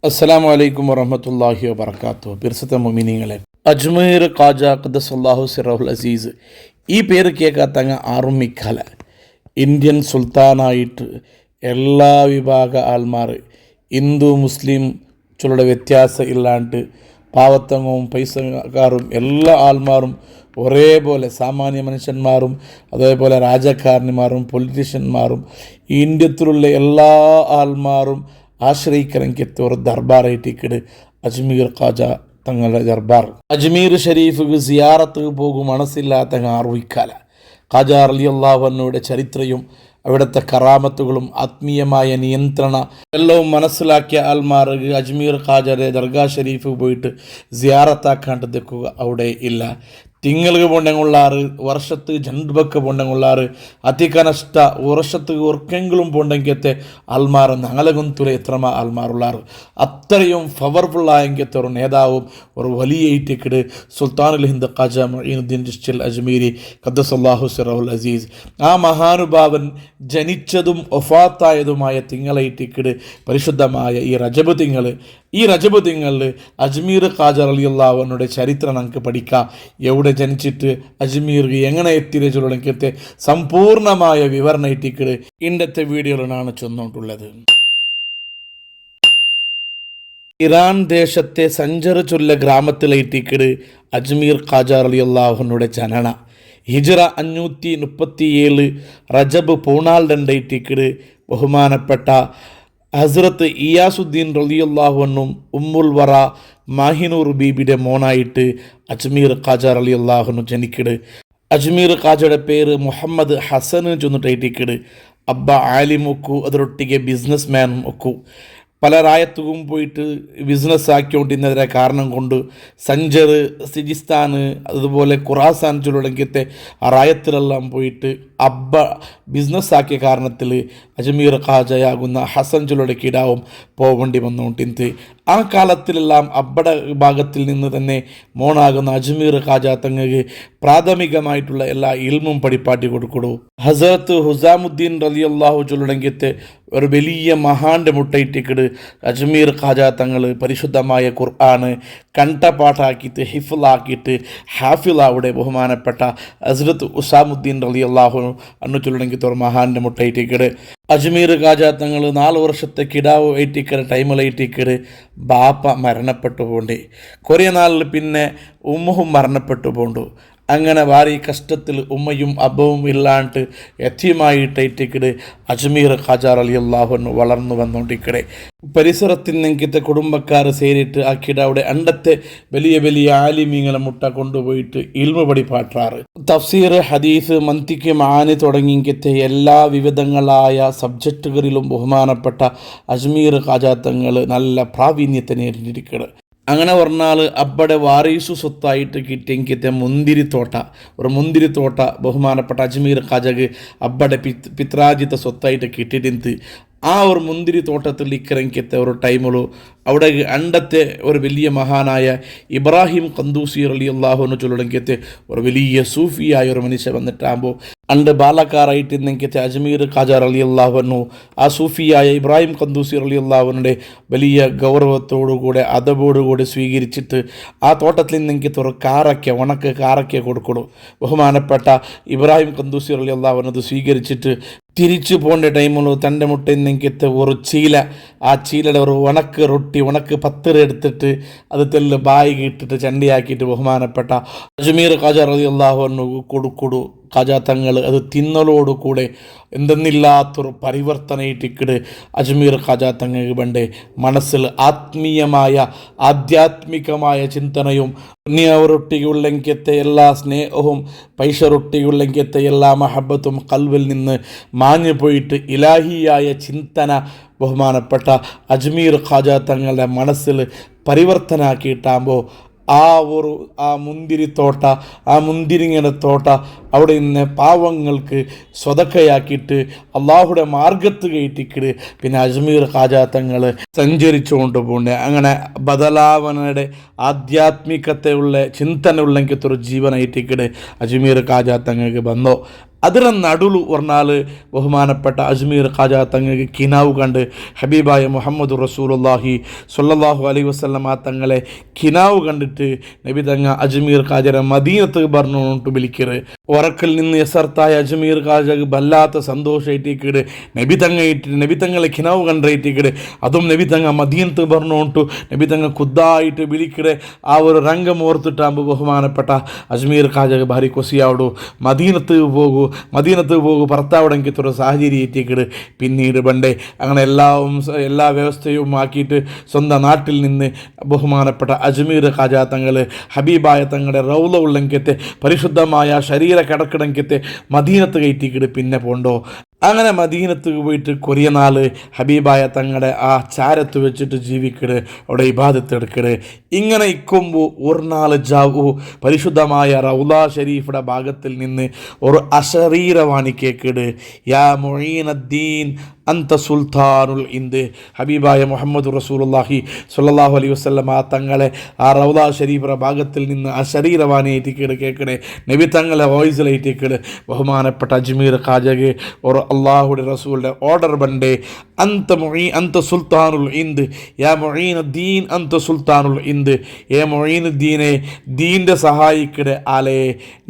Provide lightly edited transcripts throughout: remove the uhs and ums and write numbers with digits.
അസ്സലാമു അലൈക്കും വറഹ്മത്തുള്ളാഹി വബറകാതുഹു. പിർസത്തെ മുഅ്മിനീങ്ങളെ, അജ്മീർ ഖാജ ഖദ്ദസല്ലാഹു സിറഹുൽ അസീസ് ഈ പേര് കേൾക്കാത്തങ്ങ് ആറുമിക്കല ഇന്ത്യൻ സുൽത്താനായിട്ട് എല്ലാ വിഭാഗ ആൾമാർ ഹിന്ദു മുസ്ലിം ചുള്ള വ്യത്യാസം ഇല്ലാണ്ട് പാവത്തങ്ങവും പൈസക്കാരും എല്ലാ ആൾമാരും ഒരേപോലെ സാമാന്യ മനുഷ്യന്മാരും അതേപോലെ രാജകാരന്മാരും പൊളിറ്റീഷ്യന്മാരും ഇന്ത്യത്തിലുള്ള എല്ലാ ആൾമാരും ആശ്രയിക്കണമെങ്കിൽ ഒരു ദർബാറായിട്ടിക്കട് അജ്മീർ ഖാജ തങ്ങളുടെ ദർബാർ. അജ്മീർ ഷരീഫ് സിയാറത്ത് പോകും മനസ്സില്ലാത്ത ആർവിക്കാല ഖാജ റളിയല്ലാഹു അൻഹുവിൻ്റെ ചരിത്രവും അവിടുത്തെ കറാമത്തുകളും ആത്മീയമായ നിയന്ത്രണ എല്ലാം മനസ്സിലാക്കിയ ആൾമാർക്ക് അജ്മീർ ഖാജയുടെ ദർഗാ ഷരീഫ് പോയിട്ട് സിയാറത്താക്കാണ്ട് നിൽക്കുക അവിടെ ഇല്ല. തിങ്ങൾക്ക് പോണ്ടെങ്കുള്ളാറ് വർഷത്ത് ജണ്ടുബക്ക് പോണ്ടെങ്കുള്ളാറ് അതികനഷ്ട വർഷത്ത് ഒർക്കെങ്കിലും പോണ്ടെങ്കത്തെ ആൾമാർ ഞങ്ങളകുന്തുല എത്രമാ ആൾമാറുള്ളാറ് അത്രയും പവർഫുള്ളായെങ്കത്തെ ഒരു നേതാവും ഒരു വലിയ ഇറ്റിക്കിട് സുൽത്താനുൽ ഹിന്ദ് ഖാജ മുഈനുദ്ദീൻ ചിശ്തി അജ്മീരി ഖദ്ദസല്ലാഹു സിറഹുൽ അസീസ് ആ മഹാനുഭാവൻ ജനിച്ചതും ഒഫാത്തായതുമായ തിങ്കളെ ഇറ്റിക്കിട് പരിശുദ്ധമായ ഈ റജബ് തിങ്ങളിൽ അജ്മീർ ഖാജ റളിയല്ലാഹു അൻഹുവിൻ്റെ ചരിത്രം നമുക്ക് പഠിക്കാം. എവിടെ ജനിച്ചിട്ട് അജ്മീർ എങ്ങനെ എത്തിരച്ചുള്ളത്തെ സമ്പൂർണമായ വിവരണ ഇറ്റിക്കിട് ഇന്നത്തെ വീഡിയോയിലാണ് ചെന്നുകൊണ്ടുള്ളത്. ഇറാൻ ദേശത്തെ സഞ്ചർ ചൊല്ല ഗ്രാമത്തിലെ ഇറ്റിക്കിട് അജ്മീർ ഖാജ റളിയല്ലാഹു അൻഹുവിൻ്റെ ജനന ഹിജ്റ 537 റജബ് 14 ഇറ്റിക്കിട് ബഹുമാനപ്പെട്ട ഹസ്രത്ത് ഇയാസുദ്ദീൻ റളിയല്ലാഹു അൻഹും ഉമ്മുൽ വറ മാഹിനൂർ ബീബിയുടെ മോനായിട്ട് അജ്മീർ ഖാജ റളിയല്ലാഹു അൻഹു ജനിക്കിട്. അജ്മീർ ഖാജയുടെ പേര് മുഹമ്മദ് ഹസൻ ചൊന്നിട്ടിക്കിട്. അബ്ബ ആലിമൊക്കു അതിരൊട്ടിಗೆ ബിസിനസ് മാനും ഒക്കു പല റായത്തും പോയിട്ട് ബിസിനസ് ആക്കിക്കൊണ്ടിരുന്നതിനെ കാരണം കൊണ്ട് സഞ്ചർ സിജിസ്ഥാൻ അതുപോലെ ഖുറാസാൻ ചുരുളങ്കത്തെ ആ റായത്തിലെല്ലാം പോയിട്ട് അബ്ബ ബിസിനസ് ആക്കിയ കാരണത്തിൽ അജ്മീർ ഖാജയാകുന്ന ഹസൻ ചുരുളക്കിടാവും പോവേണ്ടി വന്നുകൊണ്ടിരുന്നത്. ആ കാലത്തിലെല്ലാം അബ്ബയുടെ ഭാഗത്തിൽ നിന്ന് തന്നെ മോണാകുന്ന അജ്മീർ ഖാജ തങ്ങൾക്ക് പ്രാഥമികമായിട്ടുള്ള എല്ലാ ഇൽമും പഠിപ്പാട്ടി കൊടുക്കൂ. ഹസരത്ത് ഹുസാമുദ്ദീൻ റളിയല്ലാഹു ചൊല്ലടങ്കത്തെ ഒരു വലിയ മഹാൻ്റെ മുട്ടയിട്ടിക്കിട് അജ്മീർ ഖാജ തങ്ങൾ പരിശുദ്ധമായ ഖുർആന് കണ്ടപാട്ടാക്കിയിട്ട് ഹിഫ്ലാക്കിയിട്ട് ഹാഫിളാവിടെ ബഹുമാനപ്പെട്ട ഹസ്രത്ത് ഉസാമുദ്ദീൻ റളിയല്ലാഹു അൻഹു ചൊല്ലടങ്കത്തെ ഒരു മഹാൻ്റെ മുട്ടയിട്ടിക്കിട്. അജ്മീർ ഖാജ തങ്ങൾ 4 വർഷത്തെ കിടാവ് ഏറ്റിക്കട് ടൈമിലേറ്റിക്കട് ബാപ്പ മരണപ്പെട്ടു പോണ്ടേ. കുറേ നാളിൽ പിന്നെ ഉമ്മയും മരണപ്പെട്ടു പോണ്ടു. അങ്ങനെ ഭാരി കഷ്ടത്തിൽ ഉമ്മയും അബ്ബവും ഇല്ലാണ്ട് യത്തീമായിട്ടേറ്റിക്കട് അജ്മീർ ഖാജ റളിയല്ലാഹു അൻഹു വളർന്നു വന്നുകൊണ്ടിരിക്കടെ. പരിസരത്തിൽ നിന്നത്തെ കുടുംബക്കാർ സേരിട്ട് ആ കിടാവിടെ അണ്ടത്തെ വലിയ വലിയ ആലിമീങ്ങളെ മുട്ട കൊണ്ടുപോയിട്ട് ഇൽമു പഠിപ്പാട്ടാറ്. തഫ്സീർ, ഹദീസ്, മന്തിക്ക്, മാനി തുടങ്ങിയത്തെ എല്ലാ വിവിധങ്ങളായ സബ്ജക്റ്റുകളിലും ബഹുമാനപ്പെട്ട അജ്മീർ ഖാജ തങ്ങൾ നല്ല പ്രാവീണ്യത്തെ നേരിട്ടിരിക്കട്. അങ്ങനെ പറഞ്ഞാൽ അബ്ബയുടെ വാരീസു സ്വത്തായിട്ട് കിട്ടിയെങ്കിത്തെ മുന്തിരിത്തോട്ട ബഹുമാനപ്പെട്ട അജ്മീർ ഖാജക്ക് അബ്ബയുടെ പിത്രാജിത്ത സ്വത്തായിട്ട് കിട്ടിയിട്ടുണ്ട്. ആ ഒരു മുന്തിരി തോട്ടത്തിൽ ഇക്കരങ്കത്തെ ഒരു ടൈമിലു അവിടെ അണ്ടത്തെ ഒരു വലിയ മഹാനായ ഇബ്രാഹിം ഖന്ദൂസി റളിയല്ലാഹു അൻഹു ചൊല്ലടങ്കത്തെ ഒരു വലിയ സൂഫിയായ ഒരു മനുഷ്യൻ വന്നിട്ടാകുമ്പോൾ അണ്ട് ബാലക്കാരായിട്ട് ഇന്നെങ്കത്തെ അജ്മീർ ഖാജ റളിയല്ലാഹു അൻഹു ആ സൂഫിയായ ഇബ്രാഹിം ഖന്ദൂസി റളിയല്ലാഹു അൻഹുവിൻ്റെ വലിയ ഗൗരവത്തോടുകൂടെ അതബോടുകൂടെ സ്വീകരിച്ചിട്ട് ആ തോട്ടത്തിൽ നിന്നെങ്കത്തെ ഒരു ഉണക്ക് കാറയ്ക്ക കൊടുക്കണു. ബഹുമാനപ്പെട്ട ഇബ്രാഹിം ഖന്ദൂസി റളിയല്ലാഹു അൻഹു സ്വീകരിച്ചിട്ട് തിരിച്ചു പോകേണ്ട ടൈമുള്ളൂ തൻ്റെ മുട്ടയിന്നെങ്കത്തെ ഒരു ചീല, ആ ചീലയുടെ ഒരു ഉണക്ക് പത്തര എടുത്തിട്ട് അത് തെല്ല് ബായി ഇട്ടിട്ട് ചണ്ടിയാക്കിയിട്ട് ബഹുമാനപ്പെട്ട അജ്മീർ ഖാജ റളിയല്ലാഹു അൻഹു കൊടുക്കൊടു. ഖാജ തങ്ങൾ അത് തിന്നലോടുകൂടെ എന്തെന്നില്ലാത്തൊരു പരിവർത്തനയിട്ടിക്കിട് അജ്മീർ ഖാജ തങ്ങൾക്ക് പണ്ടേ മനസ്സിൽ ആധ്യാത്മികമായ ചിന്തനയും പുണ്യവരൊട്ടിയുള്ളെങ്കത്തെ എല്ലാ സ്നേഹവും പൈസറൊട്ടിയുള്ളെങ്കത്തെ എല്ലാ മഹബത്തും കൽവിൽ നിന്ന് മാഞ്ഞു പോയിട്ട് ഇലാഹിയായ ചിന്തന ബഹുമാനപ്പെട്ട അജ്മീർ ഖാജ തങ്ങളുടെ മനസ്സിൽ പരിവർത്തനാക്കിയിട്ടാകുമ്പോൾ ആ മുന്തിരിങ്ങയുടെ തോട്ട അവിടെ നിന്ന് പാവങ്ങൾക്ക് സ്വതക്കയാക്കിയിട്ട് അള്ളാഹുടെ മാർഗത്ത് കയറ്റിക്കിട് പിന്നെ അജ്മീർ ഖാജ തങ്ങൾ സഞ്ചരിച്ചു കൊണ്ടുപോകണ്ടേ. അങ്ങനെ ബദലാവനയുടെ ആധ്യാത്മികതയുള്ള ചിന്തന ഉള്ളെങ്കിലത്തെ ഒരു ജീവനായിട്ടിക്കിട് അജ്മീർ ഖാജ തങ്ങൾക്ക് വന്നോ. അതിലെ നടുലു ഒരാൾ ബഹുമാനപ്പെട്ട അജ്മീർ ഖാജ തങ്ങൾക്ക് കിനാവ് കണ്ട് ഹബീബായ മുഹമ്മദ് റസൂലുള്ളാഹി സ്വല്ലല്ലാഹു അലൈഹി വസല്ലമ തങ്ങളെ കിനാവ് കണ്ടിട്ട് നബി തങ്ങ അജ്മീർ ഖാജരെ മദീനത്ത് പറഞ്ഞോട്ട് വിളിക്കറ്. ഉറക്കിൽ നിന്ന് യസർത്തായ അജ്മീർ ഖാജക്ക് വല്ലാത്ത സന്തോഷമായിട്ടേക്കിട് നബി തങ്ങളെ കിനാവ് കണ്ടേറ്റിക്കിട്. അതും നബി തങ്ങ മദീനത്ത് പറഞ്ഞോട്ടു നബി തങ്ങ ഖുദ്ദായിട്ട് വിളിക്കടെ. ആ ഒരു രംഗം ഓർത്തിട്ടാകുമ്പോൾ ബഹുമാനപ്പെട്ട അജ്മീർ ഖാജക്ക് ഭാരി കൊസിയാവിടു. മദീനത്ത് പോകൂ ഭർത്താവിടെങ്കിത്തൊരു സാഹചര്യം എത്തിക്കിട്. പിന്നീട് പണ്ടേ അങ്ങനെ എല്ലാ വ്യവസ്ഥയും ആക്കിയിട്ട് സ്വന്തം നാട്ടിൽ നിന്ന് ബഹുമാനപ്പെട്ട അജ്മീർ ഖാജ തങ്ങൾ ഹബീബായ തങ്ങളുടെ റൗള ഉള്ളെങ്കത്തെ പരിശുദ്ധമായ ശരീര കിടക്കിടങ്കത്തെ മദീനത്ത് കയറ്റിക്കിട്. പിന്നെ പോണ്ടോ അങ്ങനെ മദീനത്ത് പോയിട്ട് കുറേ നാൾ ഹബീബായ തങ്ങളുടെ ആ ചാരത്ത് വെച്ചിട്ട് ജീവിക്കട്, അവിടെ ഇബാദത്ത് എടുക്കട്. ഇങ്ങനെ ഇക്കുമ്പോൾ ഒരു നാൾ ജാവു പരിശുദ്ധമായ റൗള ഷരീഫിയുടെ ഭാഗത്തിൽ നിന്ന് ഒരു അശരീരവാണി കേക്കട്. യാ മുഈനുദ്ദീൻ അന്ത സുൽത്താനുൽ ഇന്ദ്. ഹബീബായ മുഹമ്മദ് റസൂലുള്ളാഹി സ്വല്ലല്ലാഹു അലൈഹി വസല്ലമ തങ്ങളെ ആ റൗള ഷരീഫിയുടെ ഭാഗത്തിൽ നിന്ന് ആ ശരീരവാണിയേറ്റിക്കേട് കേൾക്കണേ. നബി തങ്ങളെ വോയിസിലേറ്റിക്കേട്. ബഹുമാനപ്പെട്ട അജ്മീർ ഖാജക്ക് ഒരു അള്ളാഹുടെ റസൂലിൻ്റെ ഓർഡർ ബണ്ടേ. അന്ത സുൽത്താനുൽ ഇന്ദ് യാ മുഈനുദ്ദീൻ അന്ത സുൽത്താനുൽ ഇന്ദ്. ഏ മുഈനുദ്ദീനെ ദീൻ്റെ സഹായിക്കടെ ആലേ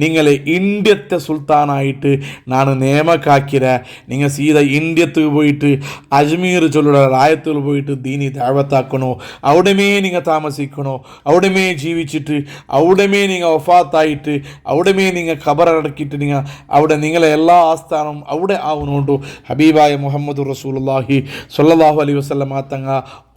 നിങ്ങളെ ഇന്ത്യത്തെ സുൽത്താനായിട്ട് നാണ് നിയമക്കാക്കിര. നിങ്ങൾ സീത ഇന്ത്യത്ത് പോയിട്ട് അജ്മീർ ചൊല്ലുടെ റായത്തിൽ പോയിട്ട് ദീനി ദഅവത്താക്കണോ, അവിടെമേ നിങ്ങൾ താമസിക്കണോ, അവിടെമേ ജീവിച്ചിട്ട് അവിടെമേ നിങ്ങൾ വഫാത്തായിട്ട് അവിടെമേ നിങ്ങൾ ഖബറടക്കിയിട്ട് നിങ്ങൾ അവിടെ നിങ്ങളെ എല്ലാ ആസ്ഥാനവും അവിടെ ആവുന്നുണ്ടോ. ഹബീബായ മുഹമ്മദ് റസൂലുള്ളാഹി സ്വല്ലല്ലാഹു അലൈഹി വസല്ലമ തങ്ങ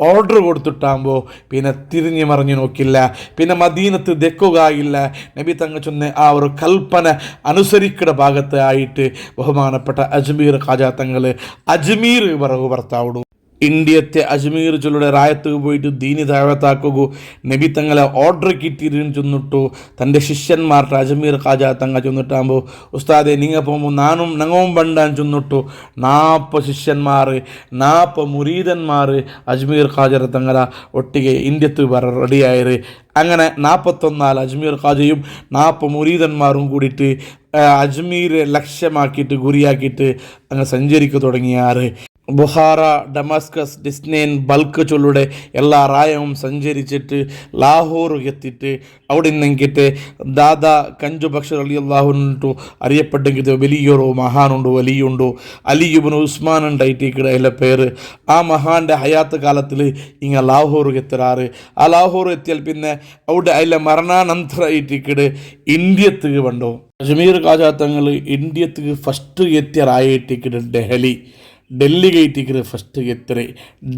ഓർഡർ കൊടുത്തിട്ടാകുമ്പോൾ പിന്നെ തിരിഞ്ഞു മറിഞ്ഞു നോക്കില്ല, പിന്നെ മദീനത്ത് ദെക്കുകയില്ല. നബി തങ്ങ ചൊന്ന ആ ഒരു കൽപ്പന അനുസരിക്കുന്ന ഭാഗത്ത് ആയിട്ട് ബഹുമാനപ്പെട്ട അജ്മീർ ഖാജ തങ്ങൾ അജ്മീർ പറകു ഭർത്താവിടും. ഇന്ത്യത്തെ അജ്മീർ ചൊല്ലുടെ റായത്ത് പോയിട്ട് ദീനി ദഅവത്താക്കുകു നബി തങ്ങളെ ഓർഡർ കിട്ടിയിരുന്നു ചെന്നിട്ടു. തൻ്റെ ശിഷ്യന്മാരുടെ അജ്മീർ ഖാജ തങ്ങ ചെന്നിട്ടാകുമ്പോൾ ഉസ്താദെ നിങ്ങൾ പോകുമ്പോൾ ഞങ്ങളും ബണ്ടാൻ ചെന്നിട്ടു. 40 ശിഷ്യന്മാർ 40 മുരീദന്മാർ അജ്മീർ ഖാജർ തങ്ങള ഒട്ടിಗೆ ഇന്ത്യത്ത് റെഡിയായത്. അങ്ങനെ 41 അജ്മീർ ഖാജയും 40 മുരീദന്മാരും കൂടിയിട്ട് അജ്മീർ ലക്ഷ്യമാക്കിയിട്ട് ഗുരിയാക്കിയിട്ട് അങ്ങ് സഞ്ചരിക്കു തുടങ്ങിയാറ്. ബുഹാറ, ഡമാസ്കസ്, ഡിസ്നൈൻ, ബൽക്ക് ചൊല്ലുടെ എല്ലാ റായവും സഞ്ചരിച്ചിട്ട് ലാഹോർ എത്തിയിട്ട് അവിടെ നിന്നെങ്കിട്ട് ദാദാ കഞ്ചു ബക്ഷർ റളിയല്ലാഹു അറിയപ്പെട്ടെങ്കിൽ വലിയൊരു മഹാനുണ്ട്, വലിയുണ്ട് അലി ഇബ്നു ഉസ്മാൻ ഉണ്ടായിട്ടിക്കട അതിലെ പേര്. ആ മഹാൻ്റെ ഹയാത്ത് കാലത്തിൽ ഇങ്ങനെ ലാഹോർ എത്തരാറ്. ആ ലാഹോർ എത്തിയാൽ പിന്നെ അവിടെ അതിലെ മരണാനന്തര ആയിട്ടിക്കട് ഇന്ത്യത്ത് കണ്ടോ. അജ്മീർ ഖാജ തങ്ങൾ ഇന്ത്യത്ത് ഫസ്റ്റ് എത്തിയ റായിട്ടിക്കട് ഡൽഹിಗೆ എത്തിക്കറ്. ഫസ്റ്റ് എത്തരെ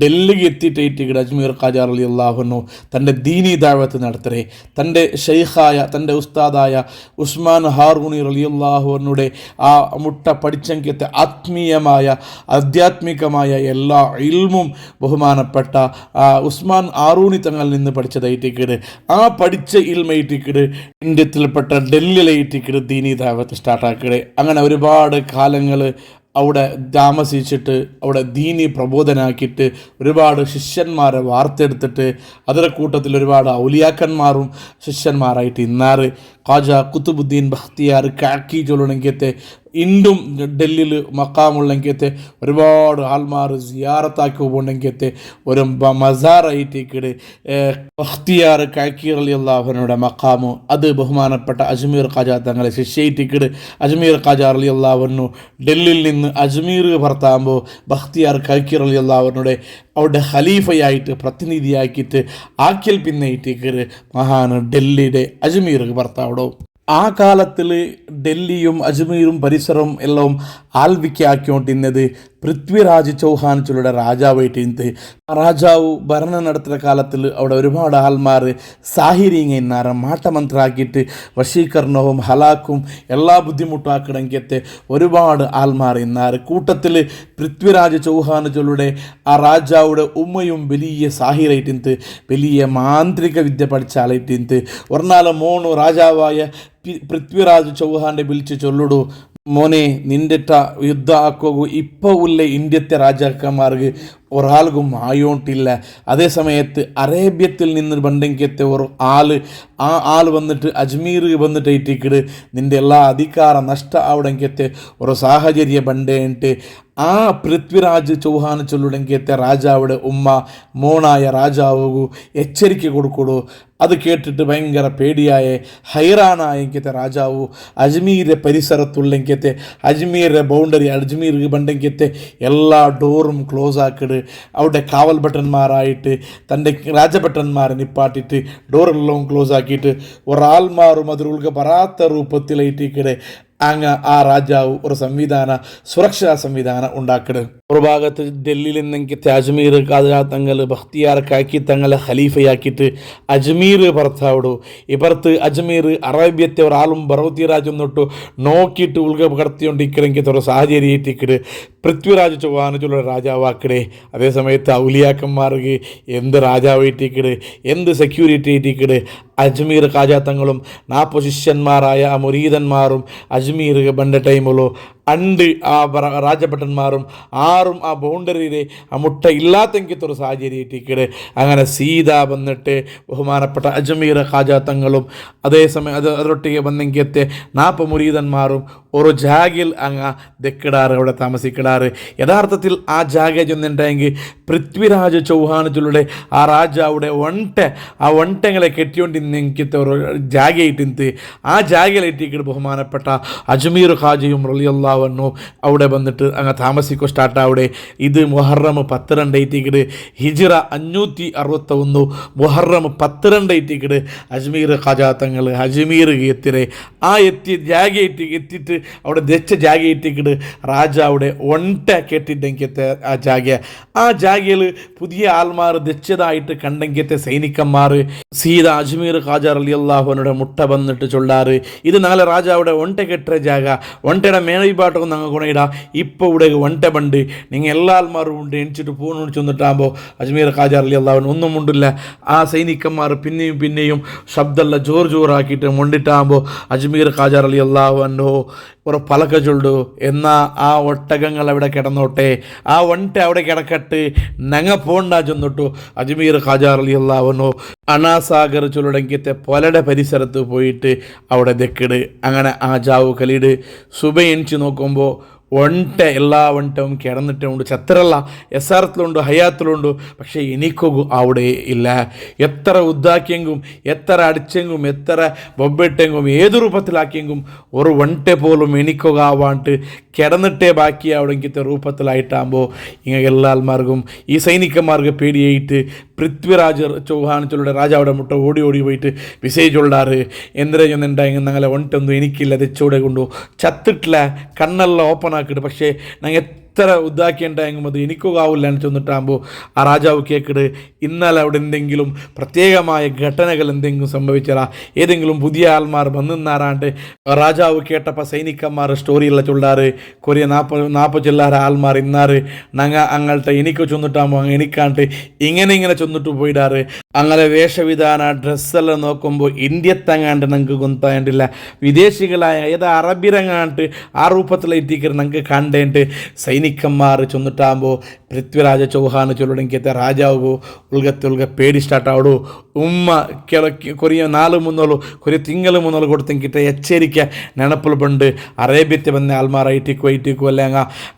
ഡൽഹിಗೆ എത്തിയിട്ടിക്കട് അജ്മീർ ഖാജ റളിയല്ലാഹു അൻഹു തൻ്റെ ദീനി ദഅവത്ത് നടത്തരെ. തൻ്റെ ഷെയ്ഖായ തൻ്റെ ഉസ്താദായ ഉസ്മാൻ ഹാറൂനി റളിയല്ലാഹു അൻഹുടെ ആ മുട്ട പഠിച്ചെങ്കിത്തെ ആധ്യാത്മികമായ എല്ലാ ഇൽമും ബഹുമാനപ്പെട്ട ഉസ്മാൻ ഹാറൂനി തങ്ങളിൽ നിന്ന് പഠിച്ചതായിട്ടിക്കട്. ആ പഠിച്ച ഇൽമയിട്ടിക്കട് ഇന്ത്യത്തിൽപ്പെട്ട ഡൽഹിയിലായിട്ടിക്കട് ദീനി ദഅവത്ത് സ്റ്റാർട്ടാക്കടെ. അങ്ങനെ ഒരുപാട് കാലങ്ങൾ അവിടെ താമസിച്ചിട്ട് അവിടെ ദീനി പ്രബോധനാക്കിയിട്ട് ഒരുപാട് ശിഷ്യന്മാരെ വാർത്തെടുത്തിട്ട് അതിൻ്റെ കൂട്ടത്തിൽ ഒരുപാട് ഔലിയാക്കന്മാരും ശിഷ്യന്മാരായിട്ട് ഇന്നാറ്. ഖാജ ഖുതുബുദ്ദീൻ ബഖ്തിയാർ കാക്കി ചൊല്ലണമെങ്കിലത്തെ ഇണ്ടും ഡൽഹിയിൽ മക്കാമുള്ളെങ്കിലത്തെ ഒരുപാട് ആൾമാർ സിയാറത്താക്കി പോകുന്നെങ്കിലത്തെ ഒരു മസാറായിട്ടേക്കിട് ബഖ്തിയാർ കാക്കി റളിയല്ലാഹു അൻഹുടെ മക്കാമു അത് ബഹുമാനപ്പെട്ട അജ്മീർ ഖാജ തങ്ങളെ ശിഷ്യയിട്ടിക്കട്. അജ്മീർ ഖാജ റളിയല്ലാഹു അൻഹു ഡൽഹിയിൽ നിന്ന് അജ്മീർ ഭർത്താകുമ്പോൾ ബഖ്തിയാർ കാക്കി റളിയല്ലാഹു അൻഹുടെ അവിടെ ഖലീഫയായിട്ട് പ്രതിനിധിയാക്കിയിട്ട് ആക്കിൽ പിന്നെ ഇട്ടിക്കട് മഹാന് ഡൽഹിയുടെ അജ്മീർ ഭർത്താവിടോ. ആ കാലത്തിൽ ഡൽഹിയും അജ്മീറും പരിസരവും എല്ലാം ആൽവിക്കാക്കിക്കൊണ്ടിരുന്നത് പൃഥ്വിരാജ് ചൗഹാൻ ചൊല്ലുടെ രാജാവായിട്ട്. രാജാവ് ഭരണം നടത്തുന്ന കാലത്തിൽ അവിടെ ഒരുപാട് ആൾമാർ സാഹിരിങ്ങ ഇന്നാറ് മാട്ടമന്ത്രാക്കിയിട്ട് വശീകരണവും ഹലാക്കും എല്ലാ ബുദ്ധിമുട്ടാക്കണമെങ്കിലത്തെ ഒരുപാട് ആൾമാർ ഇന്നാറ്. കൂട്ടത്തിൽ പൃഥ്വിരാജ് ചൗഹാൻ ചൊല്ലുടെ ആ രാജാവുടെ ഉമ്മയും വലിയ സാഹിറായിട്ട് വലിയ മാന്ത്രിക വിദ്യ പഠിച്ച ആളായിട്ട്. ഒരാളെ മോണു രാജാവായ പൃഥ്വിരാജ് ചൗഹാൻ്റെ വിളിച്ച് ചൊല്ലുടു, മോനെ നിൻ്റെ യുദ്ധ ആക്കോകു ഇപ്പോൾ ഉള്ള ഇന്ത്യത്തെ രാജാക്കന്മാർക്ക് ഒരാൾക്കും ആയോണ്ടില്ല. അതേ സമയത്ത് അറേബ്യത്തിൽ നിന്ന് ബണ്ടെങ്കിത്തെ ഒരു ആ ആൾ വന്നിട്ട് അജ്മീർ വന്നിട്ട് ഏറ്റിക്കിട് നിൻ്റെ എല്ലാ അധികാര നഷ്ട അവിടെങ്കിത്തെ ഒരു സാഹചര്യ ബണ്ടേണ്ട് ആ പൃഥ്വിരാജ് ചൗഹാൻ ചൊല്ലുടെങ്കിത്തെ രാജാവുടെ ഉമ്മ മോണായ രാജാവു എച്ചരിക്ക കൊടുക്കൊടു. അത് കേട്ടിട്ട് ഭയങ്കര പേടിയായ ഹൈറാനായെങ്കിത്തെ രാജാവു അജ്മീരെ പരിസരത്തുള്ളെങ്കിത്തെ അജ്മീരെ ബൗണ്ടറി അജ്മീർ ബണ്ടെങ്കിത്തെ എല്ലാ ഡോറും ക്ലോസ് ആക്കിട് അവിടെ കാവൽ ഭട്ടന്മാരായിട്ട് തൻ്റെ രാജഭട്ടന്മാരെ നിപ്പാട്ടിട്ട് ഡോറെല്ലാം ക്ലോസ് ആക്കിയിട്ട് ഒരാൾമാരും അതിലുൾക്ക പറാത്ത രൂപത്തിലേറ്റിക്കിടെ അങ്ങ് ആ രാജാവ് ഒരു സുരക്ഷാ സംവിധാനം ഉണ്ടാക്കുന്നത്. ഒരു ഭാഗത്ത് ഡൽഹിയിൽ നിന്നെങ്കിൽ അജ്മീർ കാതാ തങ്ങൾ ബഖ്തിയാർക്കാക്കി തങ്ങളെ ഖലീഫയാക്കിയിട്ട് അജ്മീർ ഭർത്താവിടു. ഇപ്പുറത്ത് അജ്മീർ അറേബ്യത്തെ ഒരാളും ബറോത്തിരാജ് എന്നിട്ട് നോക്കിയിട്ട് ഉൾക കടത്തിക്കൊണ്ടിരിക്കണമെങ്കിൽ ഒരു സാഹചര്യം ഏറ്റിക്കിട് പൃഥ്വിരാജ് ചൗഹാനുള്ള രാജാവാക്കടേ. അതേ സമയത്ത് ഔലിയാക്കന്മാർക്ക് എന്ത് രാജാവ് ഏറ്റിക്കിട് എന്ത് സെക്യൂരിറ്റി ഏറ്റിക്കിട് അജ്മീർ കാജാത്തങ്ങളും 40 ശിഷ്യന്മാരായ ആ മുരീദന്മാരും അജ്മീർ ബണ്ട ടൈമുള്ളൂ അണ്ട് ആ രാജഭട്ടന്മാരും ആറും ആ ബൗണ്ടറിയിലെ ആ മുട്ട ഇല്ലാത്തെങ്കിത്തൊരു സാഹചര്യം ഏറ്റിക്കിട് അങ്ങനെ സീത വന്നിട്ട് ബഹുമാനപ്പെട്ട അജ്മീർ ഖാജാത്തങ്ങളും അതേസമയം അതിലൊട്ടിಗೆ ಬಂದಂಗೆತ್ತೆ 40 മുരീദന്മാരും ഒരു ജാഗിൽ അങ്ങ് ദക്കിടാറ് അവിടെ താമസിക്കിടാറ്. യഥാർത്ഥത്തിൽ ആ ജാഗ ചെന്നിട്ടുണ്ടെങ്കിൽ പൃഥ്വിരാജ് ചൗഹാനുകളുടെ ആ രാജാവുടെ ആ ഒണ്ടങ്ങളെ കെട്ടിക്കൊണ്ടിന്നെങ്കിത്തെ ഒരു ജാഗയിട്ടിന്ത് ആ ജാഗയിലെത്തിക്കിട്ട് ബഹുമാനപ്പെട്ട അജ്മീർ ഖാജയും റളിയല്ലാഹു അവിടെ വന്നിട്ട് അങ്ങ് താമസിക്കോ സ്റ്റാർട്ടാവിടെ. ഇത് മുഹറം 12 ഹിജ്റ 561 മുഹറം 12 അജ്മീർ ഖാജാത്തങ്ങൾ അജ്മീർ എത്തിരെ ആ ജാഗ എത്തിയിട്ട് അവിടെ ദച്ച ജാഗ ഇട്ടിക്കിട് രാജാവുടെ കെട്ടിട്ടെങ്കിത്തെ ആ ജാഗയിൽ പുതിയ ആൾമാർ ദച്ചതായിട്ട് കണ്ടെങ്കിത്തെ സൈനികന്മാർ സീത അജ്മീർ ഖാജ റളിയല്ലാഹുവിനുടെ മുട്ട വന്നിട്ട് ചൊല്ലാറ് ഇത് നാളെ രാജാവുടെ കെട്ട ജാഗ ഒണ്ടയുടെ മേനൈപാട്ടൊക്കെ ഞങ്ങൾ ഗുണയിടാ ഇപ്പോൾ ഇവിടെ ബണ്ട് നിങ്ങൾ എല്ലാ ആൾമാരും ഉണ്ട് എണിച്ചിട്ട് പൂന്ന് ചെന്നിട്ടാകുമ്പോൾ അജ്മീർ ഖാജ റളിയല്ലാഹു ഒന്നും ഉണ്ടില്ല. ആ സൈനികന്മാർ പിന്നെയും ശബ്ദമല്ല ജോറാക്കിയിട്ട് മുണ്ടിട്ടാകുമ്പോൾ അജ്മീർ ഖാജ റളിയല്ലാഹു അൻഹു ഒരു പലക ചൊല്ലു എന്നാ ആ ഒട്ടകങ്ങൾ അവിടെ കിടന്നോട്ടെ ആ അവിടെ കിടക്കട്ട് ഞങ്ങ പോണ്ടാ ചെന്നിട്ടു അജ്മീർ ഖാജ റളിയല്ലാഹു അൻഹു അനാസാഗർ ചൊല്ലുടെങ്കിത്തെ പൊലയുടെ പരിസരത്ത് പോയിട്ട് അവിടെ ദക്കിട് അങ്ങനെ ആ ജാവു കലീട് സുബ എണിച്ച് നോക്കുമ്പോൾ എല്ലാ ഒണ്ടവും കിടന്നിട്ടുണ്ട് ചത്രല്ല യഥാർത്ഥത്തിലുണ്ട് ഹയാത്തിലുണ്ട്. പക്ഷേ എനിക്കൊരു അവിടെ ഇല്ല. എത്ര ഉദ്ദാക്കിയെങ്കും എത്ര അടിച്ചെങ്കും എത്ര ബൊബ്ബിട്ടെങ്കും ഏത് രൂപത്തിലാക്കിയെങ്കും ഒരു പോലും എനിക്കൊക്കെ ആവാണ്ട് കിടന്നിട്ടേ ബാക്കി അവിടെങ്കിത്തെ രൂപത്തിലായിട്ടാകുമ്പോൾ ഇങ്ങനെ എല്ലാ ആൾമാർക്കും ഈ സൈനികന്മാർക്ക് പേടിയായിട്ട് പൃഥ്വിരാജ് ചൗഹാനുകളുടെ രാജാവിടെ മുട്ട ഓടി പോയിട്ട് വിസയിച്ചുള്ളാറ് എന്തിനാ ചെന്നുണ്ടായെങ്കിൽ ഞങ്ങളെ ഒണ്ടൊന്നും എനിക്കില്ല തെച്ചോടെ കൊണ്ടു ചത്തിട്ടില്ല കണ്ണെല്ലാം ഓപ്പൺ ആക്കിയിട്ട് പക്ഷേ ഞങ്ങൾ എത്ര ഉദ്ദാക്കിയുണ്ടായെങ്കിലും അത് എനിക്കും ആവില്ല എന്ന് ചെന്നിട്ടാകുമ്പോൾ ആ രാജാവ് കേക്കിട് ഇന്നലെ അവിടെ എന്തെങ്കിലും പ്രത്യേകമായ ഘടനകൾ എന്തെങ്കിലും സംഭവിച്ചാൽ ഏതെങ്കിലും പുതിയ ആൾമാർ വന്നിന്നാറാണ്ട് രാജാവ് കേട്ടപ്പോൾ സൈനികന്മാർ സ്റ്റോറിയുള്ള ചൊല്ലാറ് കൊറിയ 40 ചെല്ലാറ് ആൾമാർ ഇന്നാറ് ഞങ്ങൾ അങ്ങൾത്തെ എനിക്ക് ചെന്നിട്ടാകുമ്പോൾ അങ്ങ് എനിക്കാണ്ട് ഇങ്ങനെ ചെന്നിട്ട് പോയിടാറ്. അങ്ങനെ വേഷവിധാന ഡ്രസ്സെല്ലാം നോക്കുമ്പോൾ ഇന്ത്യത്തങ്ങാണ്ട് ഞങ്ങൾക്ക് ഗൊന്തായിട്ടില്ല വിദേശികളായ ഏതാ അറബിരങ്ങാണ്ട് ആ രൂപത്തിലെത്തിക്കറ് ഞങ്ങൾക്ക് കണ്ടേണ്ട് സൈനികന്മാർ ചെന്നിട്ടാകുമ്പോൾ പൃഥ്വിരാജ ചൗഹാൻ ചൊല്ലുടെങ്കിത്തെ രാജാവ് ഉൾഗ പേടി സ്റ്റാർട്ടാവു ഉമ്മ കൊറിയ 4 കൊറിയ തിങ്കൾ മുന്നോള് കൊടുത്തെങ്കിട്ട് എച്ചരിക്ക ನೆನಪುಲ್ ಬಂದು ಅರೇಬಿಯಕ್ಕೆ ಬಂದ ಆಲ್ಮಾರ ಐಟಿಕ್ಕು ಅಲ್ಲ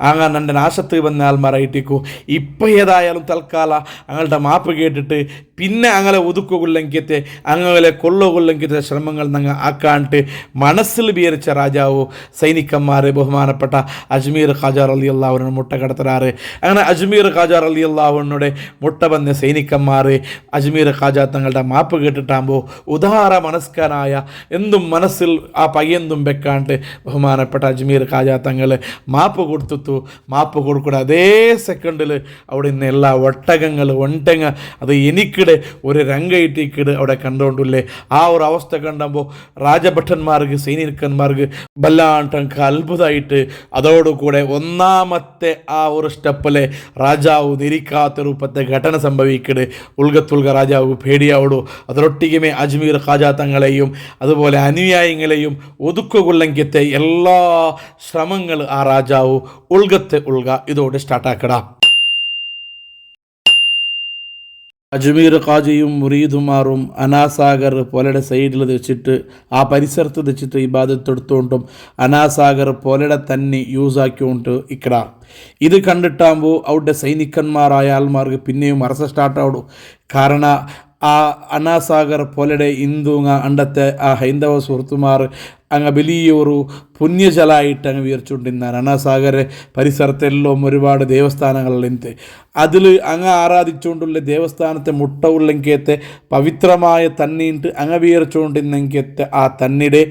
അങ്ങ ನನ್ನ നാശത്ത് വന്ന ആൾമാർ ഐറ്റിക്കു ഇപ്പം ഏതായാലും തൽക്കാലം ഞങ്ങളുടെ മാപ്പ് കേട്ടിട്ട് പിന്നെ അങ്ങനെ ഒതുക്കുകൊള്ളെങ്കിത്തെ അങ്ങനെ കൊള്ളുകൊള്ളെങ്കിത്തെ ശ്രമങ്ങൾ ഞങ്ങൾ ആക്കാണ്ട് മനസ്സിൽ വിചാരിച്ച രാജാവ് സൈനികന്മാരെ ബഹുമാനപ്പെട്ട അജ്മീർ ഖാജ റളിയല്ലാഹുവിനെ മുട്ട കടത്തരാറ്. അങ്ങനെ അജ്മീർ ഖാജ റളിയല്ലാഹുവിനോട് മുട്ട വന്ന സൈനികന്മാർ അജ്മീർ ഖാജ തങ്ങളുടെ മാപ്പ് കേട്ടിട്ടാകുമ്പോൾ ഉദാര മനസ്കനായ എന്തും മനസ്സിൽ ആ പയ്യെന്തും വെക്കാണ്ട് ബഹുമാനപ്പെട്ട അജ്മീർ ഖാജ തങ്ങൾ മാപ്പ് കൊടുക്കൂടെ അതേ സെക്കൻഡിൽ അവിടെ നിന്ന് എല്ലാ ഒട്ടകങ്ങൾ അത് എനിക്കിടെ ഒരു രംഗയിട്ടിക്കിട് അവിടെ കണ്ടുകൊണ്ടില്ലേ. ആ ഒരു അവസ്ഥ കണ്ടപ്പോൾ രാജഭട്ടന്മാർക്ക് സൈനികന്മാർക്ക് വല്ലാണ്ട് അത്ഭുതമായിട്ട് അതോടുകൂടെ ഒന്നാമത്തെ ആ ഒരു സ്റ്റെപ്പിലെ രാജാവ് നിരിക്കാത്ത രൂപത്തെ ഘടന സംഭവിക്കട് ഉൾഗത്തുൽഗ രാജാവ് പേടിയാവടു. അതിലൊട്ടിക്കുമേ അജ്മീർ ഖാജ തങ്ങളെയും അതുപോലെ അനുയായികളെയും ഒതുക്കുകൊള്ളെങ്കിത്തെ എല്ലാ ശ്രമങ്ങൾ ആ രാജാവ് ഉൾഗ ഇതോടെ സ്റ്റാർട്ടാക്കടാ. അജ്മീർ ഖാജയും മുരീദുമാറും അനാസാഗർ പോലയുടെ സൈഡിൽ വെച്ചിട്ട് ആ പരിസരത്ത് വെച്ചിട്ട് ഇബാദത്തെടുത്തുകൊണ്ടും അനാസാഗർ പോലയുടെ തന്നെ യൂസാക്കിക്കൊണ്ട് ഇക്കട ഇത് കണ്ടിട്ടാകുമ്പോൾ അവിടെ സൈനികന്മാരായ ആൾമാർക്ക് പിന്നെയും അറസ സ്റ്റാർട്ടാവും. കാരണം ആ അനാസാഗർ പോലയുടെ ഇന്ദുങ്ങ അണ്ടത്തെ ആ ഹൈന്ദവ സുഹൃത്തുമാർ അങ്ങ് വലിയൊരു പുണ്യജലമായിട്ട് അങ്ങ് വിചാരിച്ചുകൊണ്ടിരുന്നാണ്. അനാസാഗര പരിസരത്തെല്ലാം ഒരുപാട് ദേവസ്ഥാനങ്ങളുണ്ട്. അതിൽ അങ്ങ് ആരാധിച്ചുകൊണ്ടുള്ള ദേവസ്ഥാനത്തെ മുട്ട ഉള്ളെങ്കത്തെ പവിത്രമായ തന്നിട്ട് അങ്ങ് വിചാരിച്ചുകൊണ്ടിരുന്നെങ്കത്തെ ആ തന്നിടെ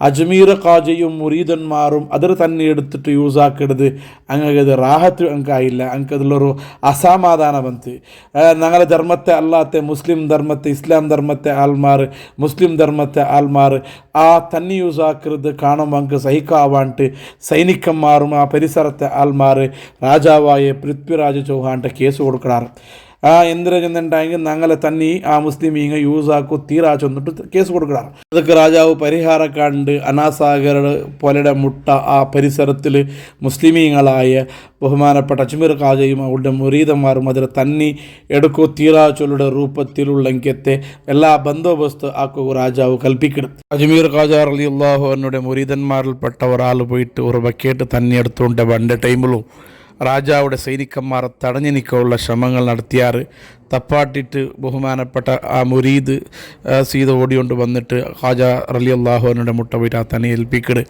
അജ്മീർ ഖാജയും മുരീദന്മാരും അതിൽ തന്നെ എടുത്തിട്ട് യൂസാക്കരുത്. അങ്ങത് റാഹത്ത് അങ്ങായില്ല. അങ്ങതിലൊരു അസമാധാനം വന്ന് ഞങ്ങളുടെ ധർമ്മത്തെ അല്ലാത്ത മുസ്ലിം ധർമ്മത്തെ ഇസ്ലാം ധർമ്മത്തെ ആൾമാർ മുസ്ലിം ധർമ്മത്തെ ആൾമാർ ആ തന്നി യൂസാക്കരുത് കാണുമ്പോൾ അങ്ങ് സഹിക്കാവാണ്ട് സൈനികന്മാരും ആ പരിസരത്തെ ആൾമാർ രാജാവായ പൃഥ്വിരാജ് ചൗഹാൻ്റെ കേസ് കൊടുക്കാറ്. എന്തിനാ ചെന്നിട്ടുണ്ടെങ്കിൽ ഞങ്ങളെ തന്നെ ആ മുസ്ലിം ഇങ്ങ യൂസാക്കു തീരാ ചെന്നിട്ട് കേസ് കൊടുക്കാറ്. അതൊക്കെ രാജാവ് പരിഹാരം കണ്ട് അനാസാഗർ പോലെയുടെ മുട്ട ആ പരിസരത്തിൽ മുസ്ലിമീങ്ങളായ ബഹുമാനപ്പെട്ട അജ്മീർ ഖാജയും അവരുടെ മുരീദന്മാരും അതിൽ തന്നെ എടുക്കോ തീരാച്ചൊല്ലുടെ രൂപത്തിലുള്ളെങ്കത്തെ എല്ലാ ബന്ദോബസ്ത് ആക്കുക രാജാവ് കൽപ്പിക്കണം. അജ്മീർ ഖാജ റളിയല്ലാഹു അൻഹുടെ മുരീദന്മാരിൽപ്പെട്ട ഒരാൾ പോയിട്ട് ഒരു ബക്കറ്റ് തന്നെ എടുത്തുകൊണ്ട് വണ്ട ടൈമിലും രാജാവുടെ സൈനികന്മാർ തടഞ്ഞു നിൽക്കാനുള്ള ശ്രമങ്ങൾ നടത്തിയാറ്. തപ്പാട്ടിട്ട് ബഹുമാനപ്പെട്ട ആ മുരീദ് സീത ഓടിക്കൊണ്ട് വന്നിട്ട് ഖാജ റളിയല്ലാഹു അൻഹുടെ മുട്ട പോയിട്ട് ആ തന്നെ ഏൽപ്പിക്കട്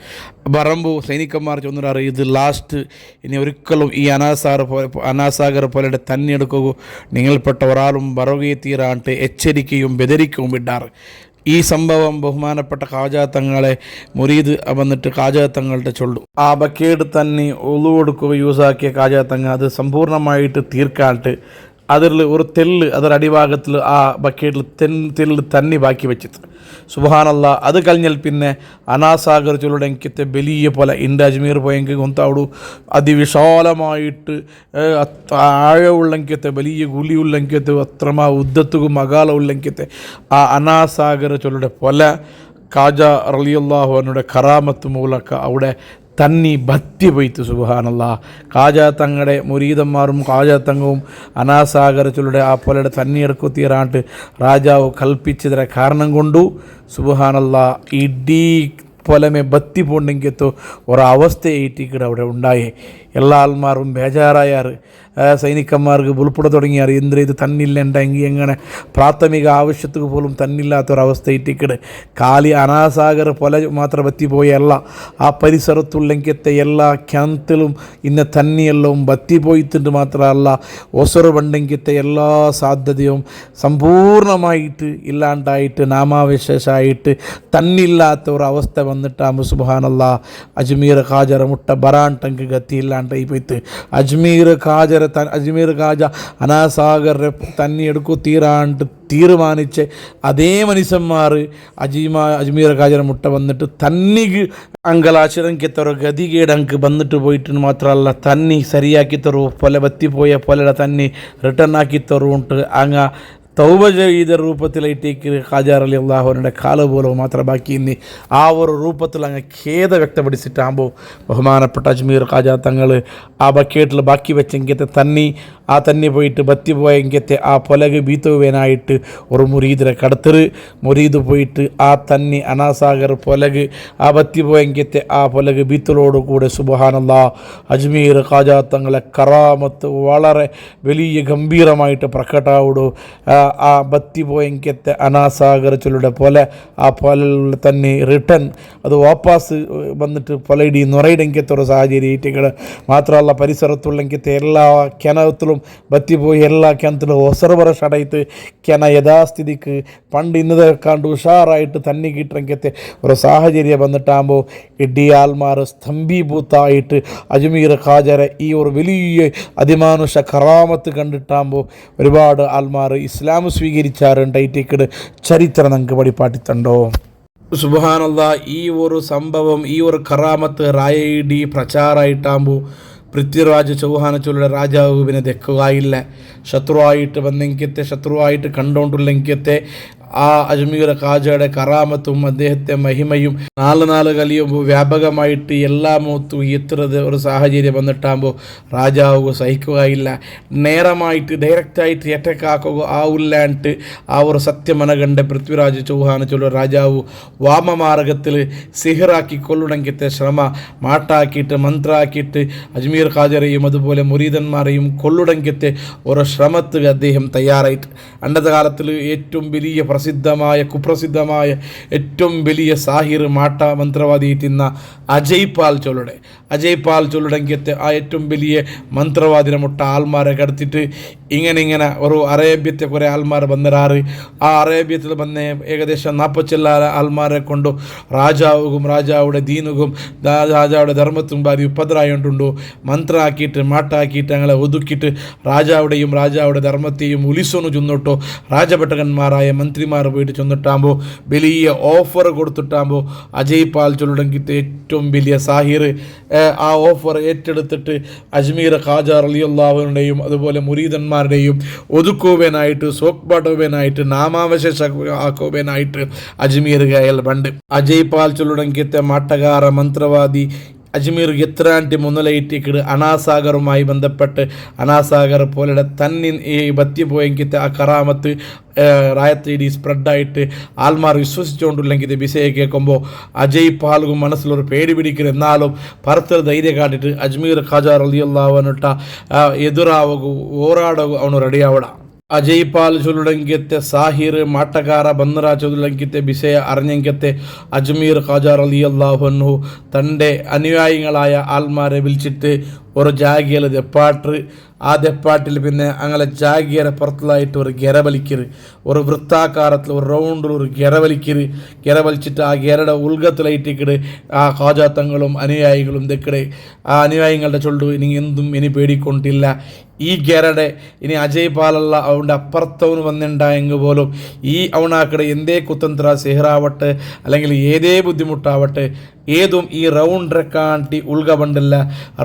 പറമ്പു സൈനികന്മാർ ചൊന്നിടാറ് ഇത് ലാസ്റ്റ് ഇനി ഒരിക്കലും ഈ അനാസാഗർ പോലെയുടെ തന്നെ എടുക്കുക നിങ്ങൾപ്പെട്ട ഒരാളും വറകയെ തീരാണ്ട് എച്ചരിക്കയും ബെദരിക്കവും ഇടാറ്. ഈ സംഭവം ബഹുമാനപ്പെട്ട ഖാജ തങ്ങളെ മുരീദ് വന്നിട്ട് ഖാജ തങ്ങളുടെ ചൊല്ലു ആ ബക്കേട് തന്നെ ഒളു കൊടുക്കുക യൂസാക്കിയ ഖാജ തങ്ങ അത് സമ്പൂർണ്ണമായിട്ട് തീർക്കാണ്ട് അതിൽ ഒരു തെല്ല് അതൊരു അടിഭാഗത്തിൽ ആ ബക്കേറ്റിൽ തെല്ല് തന്നെ ബാക്കി വെച്ചിട്ട് സുബ്ഹാനല്ലാ. അത് കഴിഞ്ഞാൽ പിന്നെ അനാസാഗർ ചൊല്ലുടെ എനിക്കത്തെ വലിയ പോലെ ഇൻ്റെ അജ്മീർ പോയെങ്കിൽ കൊന്തവിടു അതിവിശാലമായിട്ട് ആഴമുള്ളെങ്കത്തെ വലിയ ഗുലിയുള്ളെങ്കത്തെ അത്രമാ ഉദ്ദത്തുക്കും അകാല ഉള്ളെങ്കത്തെ ആ അനാസാഗർ ചൊല്ലുടെ പോലെ ഖാജ റളിയല്ലാഹു അൻഹുടെ കറാമത്ത് മൂലക്ക അവിടെ തന്നി ഭക്തി പോയിത്ത്. സുബ്ഹാനല്ലാ. ഖാജ തങ്ങളുടെ മുരീദന്മാരും ഖാജ തങ്ങവും അനാസാഗരത്തിലൂടെ ആ പോലെയുടെ തന്നിയെടുക്കു തീരാണ്ട് രാജാവ് കൽപ്പിച്ചതിനെ കാരണം കൊണ്ടു സുബ്ഹാനല്ലാ ഇടീ പൊലമെ ബത്തി പോണ്ടെങ്കിത്തോ ഒരവസ്ഥയായിട്ട് അവിടെ ഉണ്ടായേ. എല്ലാ ആൾമാരും ബേജാറായാറ്. സൈനികന്മാർക്ക് ബുൾപ്പുട തുടങ്ങിയാറ് എന്തിനാ ഇത് തന്നില്ലെങ്കിൽ എങ്ങനെ പ്രാഥമിക ആവശ്യത്തിന് പോലും തന്നില്ലാത്തൊരവസ്ഥ ഇട്ടിക്കട് കാലി അനാസാഗർ പൊല മാത്രം ബത്തിപ്പോയല്ല ആ പരിസരത്തുള്ളെങ്കത്തെ എല്ലാ ക്യാന്തിലും ഇന്ന് തന്നിയെല്ലാം ബത്തിപ്പോയിട്ടുണ്ട് മാത്രമല്ല ഒസറ് പണ്ടെങ്കത്തെ എല്ലാ സാധ്യതയും സമ്പൂർണ്ണമായിട്ട് ഇല്ലാണ്ടായിട്ട് നാമാവിശേഷമായിട്ട് തന്നില്ലാത്ത ഒരവസ്ഥ വന്നിട്ടാകുമ്പോൾ സുബ്ഹാനല്ലാ അജ്മീർ ഖാജറ മുട്ട ബറാണ്ടങ്ക് ഗത്തിയില്ലാണ്ടായി പോയിട്ട് അജ്മീർ ഖാജ അനാസാഗറെ തന്നെ എടുക്കൂ തീരാണ്ട് തീരുമാനിച്ച് അതേ മനുഷ്യന്മാർ അജ്മീർ ഖാജറ മുട്ട വന്നിട്ട് തന്നിക്ക് അങ്കലാശിറങ്ങിത്തറോ ഗതികേടങ്ക് വന്നിട്ട് പോയിട്ട് മാത്രമല്ല തന്നി ശരിയാക്കി തരുമോ പൊല ബത്തിപ്പോയ പൊലയുടെ തന്നെ റിട്ടേൺ ആക്കി തരുമുണ്ട് അങ്ങ് തൗബ ചെയ്ത രൂപത്തിലേറ്റേക്ക് ഖാജ റളിയല്ലാഹു അൻഹുടെ കാല് പോലും മാത്രം ബാക്കി ഇനി ആ ഒരു രൂപത്തിൽ അങ്ങ് ഖേദ വ്യക്തപ്പെടുത്തിയിട്ടാകുമ്പോൾ ബഹുമാനപ്പെട്ട അജ്മീർ ഖാജ തങ്ങൾ ആ ബക്കറ്റിൽ ബാക്കി വെച്ചെങ്കത്തെ തന്നി ആ തന്നെ പോയിട്ട് ബത്തി പോയെങ്കത്തെ ആ പൊലക് ബീത്തുവാനായിട്ട് ഒരു മുരീദിനെ കടത്തറ് മുരീദ് പോയിട്ട് ആ തന്നി അനാസാഗർ പൊലക് ആ ബത്തി പോയെങ്കത്തെ ആ പൊലക് ബീത്തലോട് കൂടെ സുബ്ഹാനല്ലാ അജ്മീർ ഖാജ തങ്ങളെ കറാമത്ത് വളരെ വലിയ ഗംഭീരമായിട്ട് പ്രകടമാവുടു. ആ ബത്തി പോയെങ്കത്തെ അനാസാഗർ ചൊല്ലുടെ പോലെ ആ പൊല തന്നെ റിട്ടേൺ അത് വാപ്പാസ് വന്നിട്ട് പൊലയിടി നുറയിടെങ്കത്തൊരു സാഹചര്യം ഈറ്റകൾ മാത്രമല്ല പരിസരത്തുള്ളെങ്കത്തെ എല്ലാ കിണത്തിലും ബത്തിപ്പോയി എല്ലാ കിണത്തിലും ഒസർവറ ഷടയിട്ട് കിണ യഥാസ്ഥിതിക്ക് പണ്ട് ഇന്നത്തെ കണ്ട് ഉഷാറായിട്ട് തന്നെ കിട്ടണമെങ്കത്തെ ഒരു സാഹചര്യം വന്നിട്ടാകുമ്പോൾ ഇടിയാൽമാർ സ്തംഭീഭൂത്തായിട്ട് അജ്മീർ ഖാജറെ ഈ ഒരു വലിയ അതിമാനുഷ കറാമത്ത് കണ്ടിട്ടാകുമ്പോൾ ഒരുപാട് ആൾമാർ ഇസ്ലാം സ്വീകരിച്ചാറുണ്ടായിട്ടേക്കട് ചരിത്രം നമുക്ക് പഠിപ്പാട്ടിത്തുണ്ടോ. സുബ്ഹാനല്ലാ. ഈ ഒരു സംഭവം ഈ ഒരു കറാമത്ത് റായയിടി പ്രചാരമായിട്ടാകുമ്പോൾ പൃഥ്വിരാജ് ചൗഹാന ചൊല്ലുടെ രാജാവ് പിന്നെ ദെക്കുകയില്ല. ശത്രുവായിട്ട് വന്നെങ്കിത്തെ ശത്രുവായിട്ട് കണ്ടോണ്ടുള്ളെങ്കിത്തെ ആ അജ്മീർ ഖാജയുടെ കറാമത്തും അദ്ദേഹത്തെ മഹിമയും നാല് കലിയുമ്പോൾ വ്യാപകമായിട്ട് എല്ലാ മുഖത്തും എത്തുന്നത് ഒരു സാഹചര്യം വന്നിട്ടാകുമ്പോൾ രാജാവ് സഹിക്കുകയില്ല. നേരമായിട്ട് ഡയറക്റ്റായിട്ട് അറ്റാക്കാക്കുക ആവില്ലാണ്ട് ആ ഒരു സത്യമനകണ്ട പൃഥ്വിരാജ് ചൗഹാന ചൊല്ലുടെ രാജാവ് വാമമാർഗത്തിൽ സിഹിറാക്കി കൊല്ലുടങ്കിത്തെ ശ്രമ മാട്ടാക്കിയിട്ട് മന്ത്രാക്കിയിട്ട് അജ്മീർ ഖാജറെയും അതുപോലെ മുരീദന്മാരെയും കൊല്ലുടങ്കിത്തെ ഒരു ശ്രമത്തിൽ അദ്ദേഹം തയ്യാറായിട്ട് അന്നത്തെ കാലത്തിൽ ഏറ്റവും വലിയ കുപ്രസിദ്ധമായ ഏറ്റവും വലിയ സാഹിർ മാട്ട മന്ത്രവാദി തിന്ന അജയ് പാൽ ചൊല്ലുടെങ്കിത്തെ ആ ഏറ്റവും വലിയ മന്ത്രവാദിനെ മുട്ട ആൾമാരെ കടത്തിയിട്ട് ഇങ്ങനെ ഒരു അറേബ്യത്തെ കുറേ ആൾമാർ വന്നിരാറ്. ആ അറേബ്യത്തിൽ വന്ന ഏകദേശം 40 ആൾമാരെ കൊണ്ട് രാജാവുടെ ദീനുകും രാജാവുടെ ധർമ്മത്തും ഭാര്യ ഉപദ്രായുണ്ടുണ്ടു മന്ത്രാക്കിയിട്ട് മാട്ടാക്കിയിട്ട് അങ്ങനെ ഒതുക്കിയിട്ട് രാജാവുടെ ധർമ്മത്തെയും ഉലിസൊന്നു ചൊന്നിട്ടോ രാജഭട്ടകന്മാരായ മന്ത്രിമാർ പോയിട്ട് ചെന്നിട്ടാകുമ്പോൾ വലിയ ഓഫർ കൊടുത്തിട്ടാകുമ്പോൾ അജയ് പാൽ ചൊല്ലുടെങ്കിത്തെ ഏറ്റവും വലിയ സാഹിർ ആ ഓഫർ ഏറ്റെടുത്തിട്ട് അജ്മീർ ഖാജ റളിയല്ലാഹുവിൻ്റെയും അതുപോലെ മുരീദന്മാരുടെയും ഒതുക്കുവാനായിട്ട് സോക്പാട്ടുവാനായിട്ട് നാമാവശേഷ ആക്കുവാനായിട്ട് അജ്മീർ ഗയൽ ബണ്ട് അജയ് പാൽ ചൊല്ലുടെങ്കിത്തെ മാട്ടകാര മന്ത്രവാദി അജ്മീർ എത്രാണ്ട് മുന്നലയിട്ടിക്കിട് അനാസാഗറുമായി ബന്ധപ്പെട്ട് അനാസാഗർ പോലെ തന്നെ ഈ ബത്തിപ്പോയെങ്കിത്തെ ആ കറാമത്ത് റായത്തിടി സ്പ്രെഡായിട്ട് ആൾമാർ വിശ്വസിച്ചുകൊണ്ടില്ലെങ്കിൽ വിഷയം കേൾക്കുമ്പോൾ അജയ് പാൽക്കും മനസ്സിലൊരു പേടി പിടിക്കുക. എന്നാലും പുറത്തൊരു ധൈര്യം കാട്ടിട്ട് അജ്മീർ ഖാജ റളിയല്ലാഹു അൻഹുട്ട എതിരാവുക ഓരാടുക അവನು റെഡിയാവട. അജയ് പാൽ ചൊല്ലുടെങ്കിത്തെ സാഹിർ മാട്ടകാര ബന്നറ ചൊല്ലുടെങ്കിത്തെ വിഷയ അറിഞ്ഞെങ്കിത്തെ അജ്മീർ ഖാജ റളിയല്ലാഹു അൻഹു തൻ്റെ അനുയായികളായ ആൾമാരെ വിളിച്ചിട്ട് ഒരു ജാഗിയൽ ദെപ്പാട്ട് ആ ദെപ്പാട്ടിൽ പിന്നെ അങ്ങനെ ജാഗിയരെ പുറത്തുള്ളതായിട്ട് ഒരു ഗെര വലിക്കര് ഒരു വൃത്താകാരത്തിൽ ഒരു റൗണ്ടിൽ ഒരു ഗെര വലിച്ചിട്ട് ആ ഗെരയുടെ ഉൾഗത്തിലായിട്ടിക്കട് ആ ഖാജാത്തങ്ങളും അനുയായികളും ദക്കടെ ആ അനുയായികളുടെ ചൊല്ലു ഇനി എന്തും ഇനി പേടിക്കൊണ്ടില്ല. ഈ ഗെരടെ ഇനി അജയ് പാലല്ല അവൻ്റെ അപ്പുറത്തവന് വന്നിട്ടുണ്ടായെങ്കിൽ പോലും ഈ അവനാക്കടെ എന്തേ കുത്തന്ത്ര സിഹറാവട്ടെ അല്ലെങ്കിൽ ഏതേ ബുദ്ധിമുട്ടാവട്ടെ ഏതും ഈ റൗണ്ടറെ കാട്ടി ഉൾഗ പണ്ടില്ല.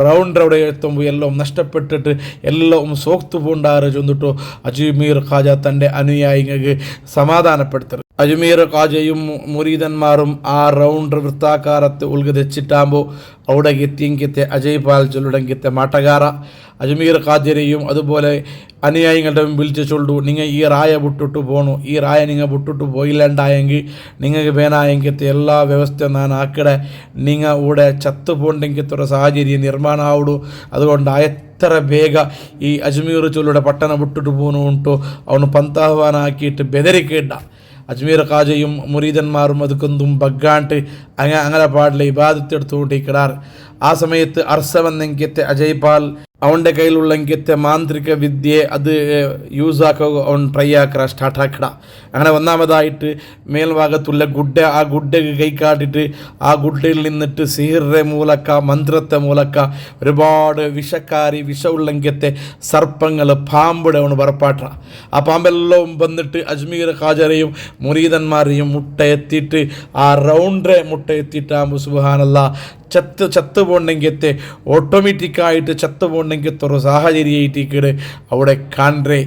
റൗണ്ടറവിടെ എത്തുമ്പോൾ എല്ലാം നഷ്ടപ്പെട്ടിട്ട് എല്ലാം സോക്തു പോണ്ടാറ് ചെന്നിട്ടോ അജ്മീർ ഖാജ തൻ്റെ അനുയായികൾക്ക് സമാധാനപ്പെടുത്തരുത്. അജ്മീർ ഖാജയും മുരീദന്മാരും ആ റൗണ്ടർ വൃത്താകാരത്ത് ഉൾഗ തെച്ചിട്ടാകുമ്പോൾ അവിടെ എത്തിയെങ്കിത്തെ അജയ് പാൽ ചൊല്ലുടെങ്കിത്തെ മാട്ടകാര അജ്മീർ ഖാജരെയും അതുപോലെ അനുയായികളുടെ വിളിച്ച് ചൊല്ലു നിങ്ങൾ ഈ റായ വിട്ടിട്ട് പോകണു. ഈ റായ നിങ്ങൾ വിട്ടിട്ട് പോയില്ലാണ്ടായെങ്കിൽ നിങ്ങൾക്ക് വേനായെങ്കിത്തെ എല്ലാ വ്യവസ്ഥ ഞാൻ ആക്കടെ നിങ്ങൾ ഇവിടെ ചത്തു പോണ്ടെങ്കിത്തെ ഒരു സാഹചര്യം നിർമ്മാണം ആവിടു. അതുകൊണ്ട് എത്ര വേഗ ഈ അജ്മീർ ചൊല്ലുടെ പട്ടണം വിട്ടിട്ട് പോകണു ഉണ്ടോ അവന് പന്താഹ്വാനാക്കിയിട്ട് ബെദരിക്കേണ്ട. അജ്മീർ ഖാജയും മുരീദന്മാരും അതുക്കൊന്നും ബഗ്ഗാണ്ട് അങ്ങനെ പാടില്ല ഇബാദത്തെടുത്തുകൊണ്ടിരിക്കടാറ്. ആ സമയത്ത് അർസവന്നെങ്കിത്തെ അജയ് പാൽ അവൻ്റെ കയ്യിലുള്ളെങ്കിത്തെ മാന്ത്രിക വിദ്യയെ അത് യൂസാക്കുക അവൻ ട്രൈ ആക്കുക സ്റ്റാർട്ടാക്കിട. അങ്ങനെ ഒന്നാമതായിട്ട് മേൽഭാഗത്തുള്ള ആ ഗുഡ്ഡക്ക് കൈ കാട്ടിട്ട് ആ ഗുഡ്ഡയിൽ നിന്നിട്ട് സിഹിറിൻ്റെ മൂലക്ക മന്ത്രത്തെ മൂലക്ക ഒരുപാട് വിഷമുള്ളെങ്കിത്തെ സർപ്പങ്ങൾ പാമ്പിടെ അവന് പറപ്പാട്ട. ആ പാമ്പെല്ലാം വന്നിട്ട് അജ്മീർ ഖാജരെയും മുരീദന്മാരെയും മുട്ട എത്തിയിട്ട് ആ റൗണ്ടറെ മുട്ട എത്തിയിട്ടാകുമ്പോൾ സുബ്ഹാനല്ലാഹ് ചത്ത് പോണ്ടെങ്കിത്തെ ഓട്ടോമാറ്റിക്കായിട്ട് ചത്ത് പോണ്ടെങ്കിത്തെ ഒരു സാഹചര്യമായിട്ടിക്കട് അവിടെ കാണ്ടേ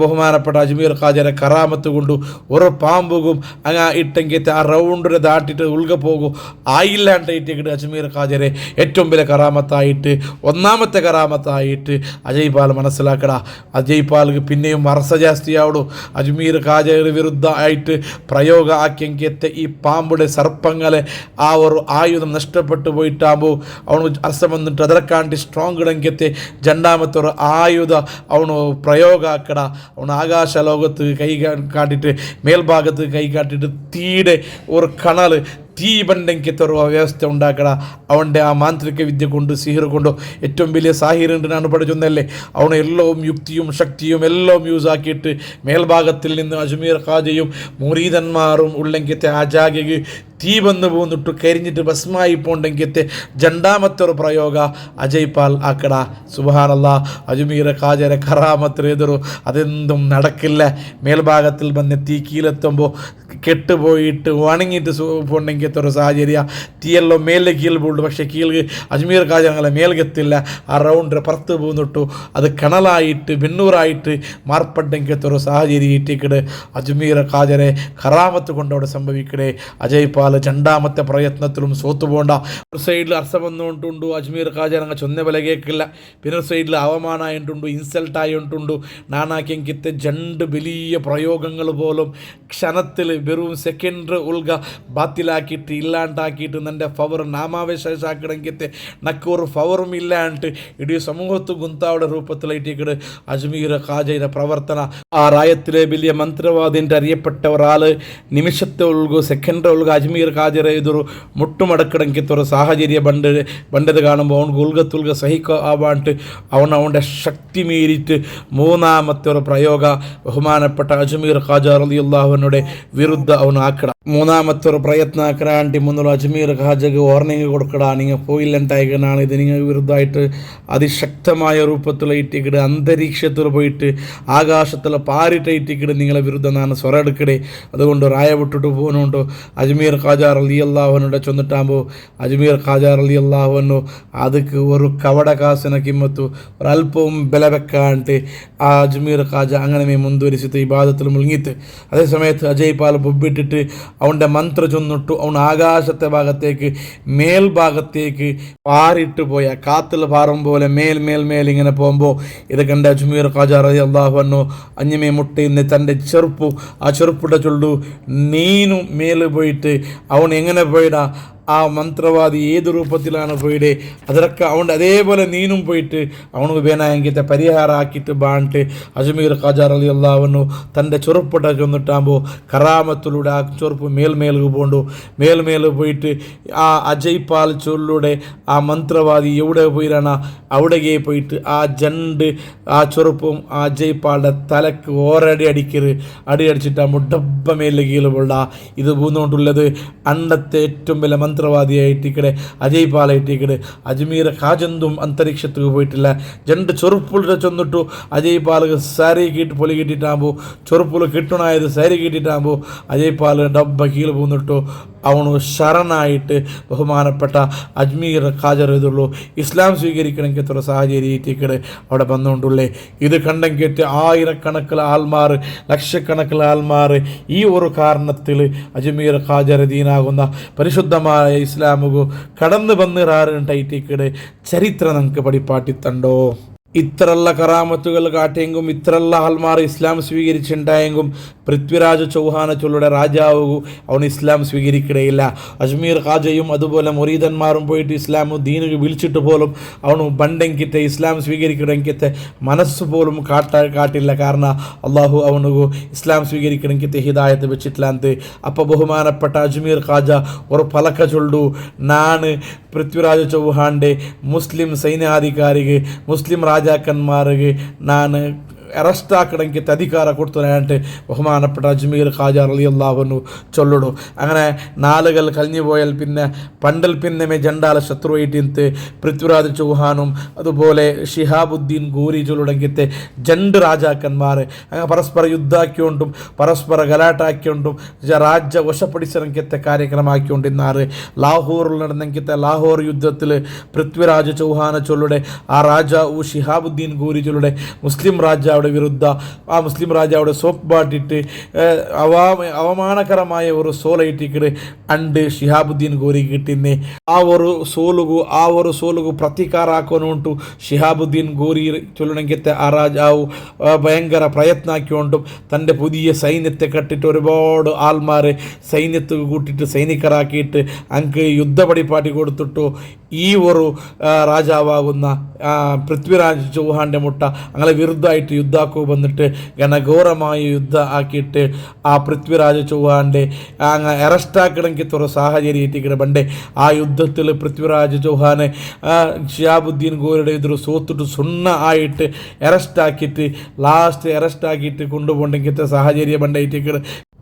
ബഹുമാനപ്പെട്ട അജ്മീർ ഖാജരെ കറാമത്ത് കൊണ്ടു ഒരു പാമ്പും അങ്ങ് ഇട്ടെങ്കിത്തെ ആ റൗണ്ടിനെ ദാട്ടിട്ട് ഉൾക പോകും ആയില്ലാണ്ടായിട്ടിക്കട് അജ്മീർ ഖാജരെ ഏറ്റവും വലിയ കറാമത്തായിട്ട് ഒന്നാമത്തെ കറാമത്തായിട്ട് അജയ് പാൽ മനസ്സിലാക്കട. അജയ് പാൽക്ക് പിന്നെയും വർഷ ജാസ്തിയാവിടും. അജ്മീർ ഖാജയുടെ വിരുദ്ധമായിട്ട് പ്രയോഗ ആക്കിയെങ്കിത്തെ ഈ പാമ്പുടെ സർപ്പങ്ങളെ ആ ഒരു ആയുധം നഷ്ടപ്പെട്ടു പോയിട്ടാകുമ്പോൾ അവನು ಅರ್ಥ ಬಂದಿಟ್ಟು ಅದರಕ್ಕಾಂಟಿ ಸ್ಟ್ರಾಂಗ್ ಇಡಂಗೆತ್ತೆ ಜಂಡಾಮತ್ತ ഒരു ആയുധ അവನು പ്രയോഗ ആക്കട. അവನು ആകാശ ലോകത്ത് കൈ കാട്ടിട്ട് മേൽഭാഗത്ത് കൈ കാട്ടിട്ട് തീയുടെ ഒരു കണൽ തീ ബണ്ടെങ്കിത്തെ ഒരു വ്യവസ്ഥ ഉണ്ടാക്കട. അവൻ്റെ ആ മാന്ത്രിക വിദ്യ കൊണ്ട് സിഹിർ കൊണ്ടോ ഏറ്റവും വലിയ സാഹിറുണ്ട് ഞാൻ പഠിച്ചൊന്നല്ലേ അവന് എല്ലാം യുക്തിയും ശക്തിയും എല്ലാം യൂസ് ആക്കിയിട്ട് മേൽഭാഗത്തിൽ നിന്ന് അജ്മീർ ഖാജയും മുരീദന്മാരും ഉള്ളെങ്കിത്തെ ആ ജാഗയ്ക്ക് തീ വന്ന് പോന്നിട്ട് കരിഞ്ഞിട്ട് ഭസ്മായി പോണ്ടെങ്കിത്തെ രണ്ടാമത്തെ ഒരു പ്രയോഗ അജയ് പാൽ ആക്കട. സുബ്ഹാനല്ലാഹ് അജ്മീർ ഖാജരെ കറാമത്ത് എതിരു അതെന്തും നടക്കില്ല. മേൽഭാഗത്തിൽ വന്ന് തീ കീലെത്തുമ്പോൾ കെട്ടുപോയിട്ട് ഉണങ്ങിയിട്ട് പോണ്ടെങ്കിൽ ഒരു സാഹചര്യം തീയെല്ലാം മേലെ കീഴ് പോയിട്ട് പക്ഷേ കീഴ് അജ്മീർ ഖാജ അങ്ങനെ മേൽക്കെത്തില്ല ആ റൗണ്ട് പുറത്ത് പോന്നിട്ടു അത് കണലായിട്ട് വെണ്ണൂറായിട്ട് മാർപ്പണ്ടെങ്കിൽ ഒരു സാഹചര്യം ഇട്ടിക്കട് അജ്മീർ ഖാജരെ കറാമത്ത് കൊണ്ടവിടെ സംഭവിക്കടേ അജയ്പാൽ രണ്ടാമത്തെ പ്രയത്നത്തിലും സോത്തു പോണ്ട ഒരു സൈഡിൽ അർത്ഥം വന്നുകൊണ്ടുണ്ട് അജ്മീർ ഖാജ അങ്ങ് ചൊന്ന വില കേൾക്കില്ല പിന്നെ ഒരു സൈഡിൽ അവമാനമായിട്ടുണ്ട് ഇൻസൾട്ടായിട്ടുണ്ട് നാനാക്കിയങ്കിത്തെ രണ്ട് വലിയ പ്രയോഗങ്ങൾ പോലും ക്ഷണത്തിൽ വെറും സെക്കൻഡ് ഉൾഗ ബാത്തിലാക്കിയിട്ട് ഇല്ലാണ്ടാക്കിയിട്ട് എൻ്റെ ഫവർ നാമാവേശാക്കണമെങ്കിത്തെ നക്കൊരു ഫവറും ഇല്ലാണ്ട് ഇടീ സമൂഹത്ത് ഗുന്താവിടെ രൂപത്തിലായിട്ടിക്കട് അജ്മീർ ഖാജയുടെ പ്രവർത്തന ആ റായത്തിലെ വലിയ മന്ത്രവാദിൻ്റെ അറിയപ്പെട്ട ഒരാൾ നിമിഷത്തെ ഉൾഗു സെക്കൻഡ് ഉൾഗ അജ്മീർ ഖാജരെ ഇതൊരു മുട്ടുമടക്കണമെങ്കിത്തെ ഒരു സാഹചര്യം പണ്ടത് കാണുമ്പോൾ അവൻ ഉൾഗത്തുൽഗ സഹിക്കോ ആവാണ്ട് അവൻ്റെ ശക്തി മീറിയിട്ട് മൂന്നാമത്തെ ഒരു പ്രയോഗ ബഹുമാനപ്പെട്ട അജ്മീർ ഖാജ റളിയല്ലാഹുവിനുടെ വിരുദ്ധ അവൻ ആക്കട മൂന്നാമത്തെ ഒരു പ്രയത്ന ആക്കടാണ്ടി മുന്നുള്ള അജ്മീർ ഖാജക്ക് വാർണിംഗ് കൊടുക്കടാ നിങ്ങൾ പോയില്ലണ്ടായിക്കനാണ് ഇത് നിങ്ങൾ വിരുദ്ധമായിട്ട് അതിശക്തമായ രൂപത്തിലായിട്ടിക്കട് അന്തരീക്ഷത്തിൽ പോയിട്ട് ആകാശത്തിൽ പാറിട്ടയിട്ടിക്കട് നിങ്ങളെ വിരുദ്ധം ഞാൻ സ്വരെടുക്കടേ അതുകൊണ്ട് റായ വിട്ടിട്ട് പോകുന്നുണ്ട് അജ്മീർ ഖാജ റളിയല്ലാഹുവിനുടെ ചൊന്നിട്ടാകുമ്പോൾ അജ്മീർ ഖാജ റളിയല്ലാഹുവിനു ಅದಕ್ಕೆ ഒരു കവട കാസിന കിമ്മത്തു ഒരല്പവും ബല വെക്കാണ്ട് ആ അജ്മീർ ഖാജ അങ്ങനെ ಮುಂದುವರಿಸಿತು ഇബാദത്തിൽ മുഴുങ്ങിത്ത് അതേ സമയത്ത് അജയ്പാൽ ബൊബ്ബിട്ടിട്ട് അവൻ്റെ മന്ത്ര ചൊന്നിട്ടു അവൻ ആകാശത്തെ ഭാഗത്തേക്ക് മേൽഭാഗത്തേക്ക് പാറിട്ട് പോയ കാത്തിൽ പാറും പോലെ മേൽ ഇങ്ങനെ പോകുമ്പോൾ ഇത് കണ്ട അജ്മീർ ഖാജ റളിയല്ലാഹു അൻഹു അഞ്ഞമേ മുട്ടയിന്ന് തൻ്റെ ആ ചെറുപ്പിട്ട ചൊല്ലു നീനും മേല് പോയിട്ട് അവൻ എങ്ങനെ പോയിടാ ആ മന്ത്രവാദി ഏത് രൂപത്തിലാണ് പോയിടെ അതിലൊക്കെ അവൻ്റെ അതേപോലെ നീനും പോയിട്ട് അവനക്ക് വേണമെങ്കിലത്തെ പരിഹാരം ആക്കിയിട്ട് ബാണ്ട് അജ്മീർ ഖാജ റളിയല്ലാഹു അൻഹു തൻ്റെ ചെറുപ്പിട്ട ചൊന്നിട്ടാകുമ്പോൾ കറാമത്തിലൂടെ ആ ചെറുപ്പ് മേൽമേൽക്ക് പോണ്ടു മേൽമേൽ പോയിട്ട് ആ അജയ്പാൽ ചൊല്ലുടെ ആ മന്ത്രവാദി എവിടെ പോയിരാണ് അവിടേക്ക് പോയിട്ട് ആ ജണ്ട് ആ ചെറുപ്പും ആ അജയ്പാളുടെ തലക്ക് ഓരടി അടിച്ചിട്ടാകുമ്പോൾ ഡബ്ബ മേലിൽ കീഴ് പോണ്ട ഇത് പോന്നുകൊണ്ടുള്ളത് അണ്ടത്തെ ഏറ്റവും വലിയ മന്ത്രവാദിയായിട്ടിക്കടെ അജയ്പാലായിട്ടിക്കടെ അജ്മീർ ഖാജന്തും അന്തരീക്ഷത്തിൽ പോയിട്ടില്ല രണ്ട് ചെറുപ്പുള്ള ചെന്നിട്ടു അജയ്പാലക്ക് സാരി കീട്ട് പൊലി കിട്ടിയിട്ടാകുമ്പോൾ ചെറുപ്പുകൾ കിട്ടണായത് സാരി കിട്ടിയിട്ടാകുമ്പോൾ അജയ്പാൽ ഡബ്ബ കീഴ് പോന്നിട്ടു അവന് ശരണായിട്ട് ബഹുമാനപ്പെട്ട അജ്മീർ ഖാജർ ഇതുള്ളൂ ഇസ്ലാം സ്വീകരിക്കണമെങ്കിൽ എത്ര സാഹചര്യത്തിക്കടെ അവിടെ വന്നുകൊണ്ടുള്ളേ ഇത് കണ്ടെങ്കിൽ ആയിരക്കണക്കിന് ആൾമാർ ലക്ഷക്കണക്കിന് ആൾമാർ ഈ ഒരു കാരണത്തിൽ അജ്മീർ ഖാജർ ദീനാകുന്ന പരിശുദ്ധമായ ഇസ്ലാമുകു കടന്നു വന്നിറാറുണ്ടായിട്ടിക്കടെ ചരിത്രം നമുക്ക് പഠിപ്പാട്ടിത്തണ്ടോ ഇത്രയുള്ള കറാമത്തുകൾ കാട്ടിയെങ്കും ഇത്രയുള്ള ആൾമാർ ഇസ്ലാം സ്വീകരിച്ചിട്ടുണ്ടായെങ്കും പൃഥ്വിരാജ് ചൗഹാന ചൊല്ലുടെ രാജാവു അവൻ ഇസ്ലാം സ്വീകരിക്കുകയില്ല അജ്മീർ ഖാജയും അതുപോലെ മുരീദന്മാരും പോയിട്ട് ഇസ്ലാമു ദീനുക്ക് വിളിച്ചിട്ട് പോലും അവನು ಬಂಡೆಂಕಿತ್ತೆ ഇസ്ലാം സ്വീകരിക്കണമെങ്കിത്തെ മനസ്സ് പോലും കാട്ടില്ല കാരണം അള്ളാഹു അവനുgu ഇസ്ലാം സ്വീകരിക്കണമെങ്കിത്തെ ഹിദായത്ത് വെച്ചിട്ടില്ല ಅಂತ അപ്പോൾ ബഹുമാനപ്പെട്ട അജ്മീർ ഖാജ ഒരു ಫಲಕ ചൊല്ലു ನಾನು പൃഥ്വിരാജ് ചൗഹാൻ്റെ മുസ്ലിം സൈന്യാധികാರಿಗೆ മുസ്ലിം രാജാക്കന്മാർക്ക് ನಾನು അറസ്റ്റ് ആക്കണമെങ്കിൽ അധികാര കൊടുത്തതിനായിട്ട് ബഹുമാനപ്പെട്ട അജ്മീർ ഖാജ റളിയല്ലാഹു അൻഹു ചൊല്ലുടു അങ്ങനെ നാളുകൾ കഴിഞ്ഞു പോയാൽ പിന്നെ പണ്ടൽ പിന്നെ ജണ്ടാല ശത്രുവായിട്ട് പൃഥ്വിരാജ് ചൗഹാനും അതുപോലെ ഷിഹാബുദ്ദീൻ ഗോരി ചൊല്ലുടെങ്കിത്തെ രണ്ട് രാജാക്കന്മാർ അങ്ങനെ പരസ്പര യുദ്ധാക്കിക്കൊണ്ടും പരസ്പര ഗലാട്ടാക്കിക്കൊണ്ടും രാജ്യ വശപ്പടിച്ചിറങ്ങിയത്തെ കാര്യക്രമമാക്കിക്കൊണ്ടിരുന്നാറ് ലാഹോറിൽ നടന്നെങ്കിത്തെ ലാഹോർ യുദ്ധത്തിൽ പൃഥ്വിരാജ് ചൗഹാന ചൊല്ലുടെ ആ രാജാവു ഷിഹാബുദ്ദീൻ ഗോരി ചൊല്ലുടെ മുസ്ലിം രാജാവ് വിരുദ്ധ ആ മുസ്ലിം രാജാവിടെ സോപ്പ് ബാട്ടിട്ട് അവമാനകരമായ ഒരു സോലയിട്ടിക്കട് അണ്ട് ഷിഹാബുദ്ദീൻ ഗോರಿಗೆ കിട്ടിന്നെ ആ ഒരു സോലുಗು ಪ್ರತೀಕಾರ ಹಾಕೋನುಂಟು ഷിഹാബുദ്ദീൻ ഗോരി ചൊല്ലണമെങ്കിത്തെ ആ രാജാവ് ഭയങ്കര പ്രയത്നം ആക്കിക്കൊണ്ടും തൻ്റെ പുതിയ സൈന്യത്തെ കട്ടിട്ട് ഒരുപാട് ആൾമാരെ സൈന്യത്തിൽ കൂട്ടിയിട്ട് സൈനികരാക്കിയിട്ട് അങ്ങ് യുദ്ധപടിപ്പാട്ടി കൊടുത്തിട്ടു ഈ ഒരു രാജാവാകുന്ന പൃഥ്വിരാജ് ചൗഹാൻ്റെ മുട്ട അങ്ങനെ വിരുദ്ധമായിട്ട് യുദ്ധാക്കു വന്നിട്ട് ഘനഘോരമായ യുദ്ധ ആക്കിയിട്ട് ആ പൃഥ്വിരാജ് ചൗഹാൻ്റെ അങ്ങ് അറസ്റ്റാക്കണമെങ്കിൽ ഒരു സാഹചര്യം എത്തിക്കണ പണ്ടേ ആ യുദ്ധത്തിൽ പൃഥ്വിരാജ് ചൗഹാനെ ഷിഹാബുദ്ദീൻ ഗോരിയുടെ എതിർ സോത്തിട്ട് സുണ്ണ ആയിട്ട് അറസ്റ്റാക്കിയിട്ട് ലാസ്റ്റ് അറസ്റ്റാക്കിയിട്ട് കൊണ്ടുപോകണമെങ്കിലത്തെ സാഹചര്യം പണ്ടായിട്ടിക്കണ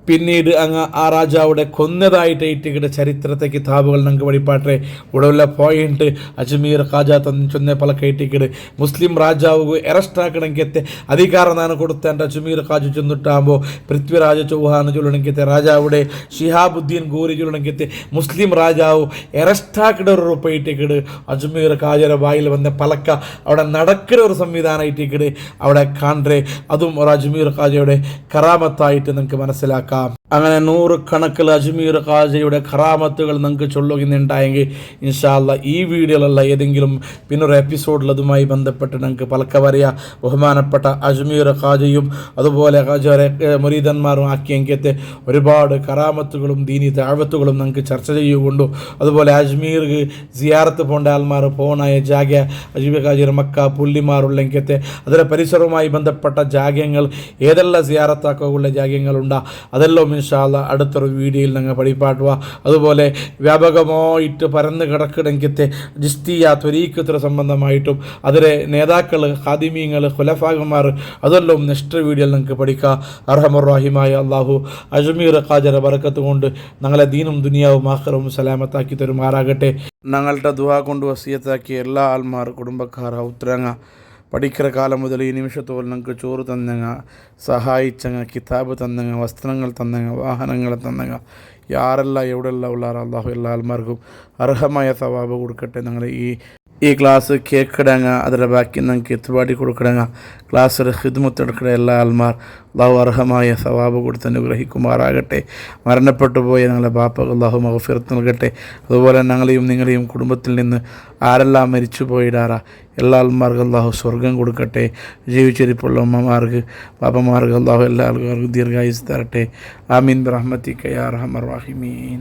പിന്നീട് അങ്ങ് ആ രാജാവുടെ കൊന്നതായിട്ട് ഏറ്റിക്കിടെ ചരിത്രത്തെ കിതാബുകൾ നമുക്ക് വഴിപാട്ടെ ഉടവുള്ള പോയിന്റ് അജ്മീർ ഖാജ ചൊന്ന പലക്കെ ഏറ്റിക്കിട് മുസ്ലിം രാജാവ് എറസ്റ്റാക്കണമെങ്കിൽ അധികാര ನಾನು കൊടുത്തേണ്ട അജ്മീർ ഖാജ ചെന്നിട്ടാകുമ്പോൾ പൃഥ്വിരാജ ചൗഹാൻ ചൊല്ലണമെങ്കിൽ രാജാവുടെ ഷിഹാബുദ്ദീൻ ഗോരി ചൊല്ലണമെങ്കിൽ മുസ്ലിം രാജാവ് എറസ്റ്റാക്കിടെ ഒരു ഉറപ്പ് ഏറ്റിക്കിട് അജ്മീർ ഖാജയുടെ വായിൽ വന്ന പലക്ക അവിടെ നടക്കുന്ന ഒരു സംവിധാനം ഏറ്റിക്കിട് അവിടെ കാണേ അതും ഒരു അജ്മീർ ഖാജയുടെ കറാമത്തായിട്ട് നമുക്ക് മനസ്സിലാക്കാം. അങ്ങനെ 100 കണക്കിൽ അജ്മീർ ഖാജയുടെ ഖറാമത്തുകൾ നിങ്ങൾക്ക് ചൊല്ലുന്നുണ്ടായെങ്കിൽ ഇൻഷാ അല്ലാ ഈ വീഡിയോയിലുള്ള ഏതെങ്കിലും പിന്നൊരു എപ്പിസോഡിൽ അതുമായി ബന്ധപ്പെട്ട് നിങ്ങൾക്ക് പലക്ക പറയാ ബഹുമാനപ്പെട്ട അജ്മീർ ഖാജയും അതുപോലെ ഖാജയുടെ മുരീദന്മാരും ആക്കിയെങ്കിൽ ഒരുപാട് കറാമത്തുകളും ദീനി ദഅവത്തുകളും നിങ്ങൾക്ക് ചർച്ച ചെയ്യുകൊണ്ടു. അതുപോലെ അജ്മീർ സിയാറത്ത് പോണ്ട ആൾമാർ പോണായ ജാഗ അജ്മീർ ഖാജയുടെ മക്ക പുള്ളിമാറുള്ളെങ്കിൽ അതിലെ പരിസരവുമായി ബന്ധപ്പെട്ട ജാഗ്യങ്ങൾ ഏതെല്ലാം സിയാറത്താക്കുള്ള ജാഗ്യങ്ങളുണ്ടാ അതെല്ലാം ഇൻഷാ അല്ലാ അടുത്തൊരു വീഡിയോയിൽ ഞങ്ങൾ പഠിപ്പാട്ടുക. അതുപോലെ വ്യാപകമായിട്ട് പരന്ന് കിടക്കണമെങ്കിൽ ജിസ്തിയ ത്വരീക്കത്ര സംബന്ധമായിട്ടും അതിലെ നേതാക്കൾ ഖാദിമീങ്ങൾ ഖുലഫാക്കന്മാർ അതെല്ലാം നെക്സ്റ്റ് വീഡിയോയിൽ നിങ്ങൾക്ക് പഠിക്കുക. അർഹമുർ-റഹീമായ അല്ലാഹു അജ്മീർ ഖാജയുടെ ബറക്കത്ത് കൊണ്ട് ഞങ്ങളെ ദീനും ദുനിയാവും ആഖിറവും സലാമത്താക്കി തരുമാറാകട്ടെ. ഞങ്ങളുടെ ദുആ കൊണ്ട് വസിയത്താക്കിയ എല്ലാ ആൾമാർ കുടുംബക്കാർ ഉത്തരങ്ങ പഠിക്കുന്ന കാലം മുതൽ ഈ നിമിഷത്തോളം ഞങ്ങൾക്ക് ചോറ് തന്നങ്ങ സഹായിച്ചങ്ങ കിതാബ് തന്നങ്ങ വസ്ത്രങ്ങൾ തന്നങ്ങ വാഹനങ്ങൾ തന്നങ്ങ യാരെല്ലാം എവിടെയെല്ലാം ഉള്ള അല്ലാഹു എല്ലാ ആൾമാർക്കും അർഹമായ സവാബ് കൊടുക്കട്ടെ. ഞങ്ങൾ ഈ ക്ലാസ് കേൾക്കിടങ്ങ അതിൻ്റെ ബാക്കി ഞങ്ങൾക്ക് എത്തുപാടി കൊടുക്കിടങ്ങ ക്ലാസ്സിൽ ഹിദ്മത്തെടുക്കണ എല്ലാ ആൾമാർ അല്ലാഹു അർഹമായ സവാബ് കൊടുത്ത് അനുഗ്രഹിക്കുമാറാകട്ടെ. മരണപ്പെട്ടു പോയ ഞങ്ങളെ ബാപ്പക്ക് അല്ലാഹു മഗ്ഫിറത്ത് നൽകട്ടെ. അതുപോലെ ഞങ്ങളെയും നിങ്ങളെയും കുടുംബത്തിൽ നിന്ന് ആരെല്ലാം മരിച്ചു പോയിടാറ എല്ലാ ആൾമാർക്കും അല്ലാഹു സ്വർഗം കൊടുക്കട്ടെ. ജീവിച്ചിരിപ്പുള്ള ഉമ്മമാർക്ക് ബാപ്പമാർക്ക് അല്ലാഹു എല്ലാ ആൾക്കാർക്കും ദീർഘായുസ് തരട്ടെ. ആമീൻ ബിറഹ്മതിക യാ അർഹമർ റഹീമീൻ.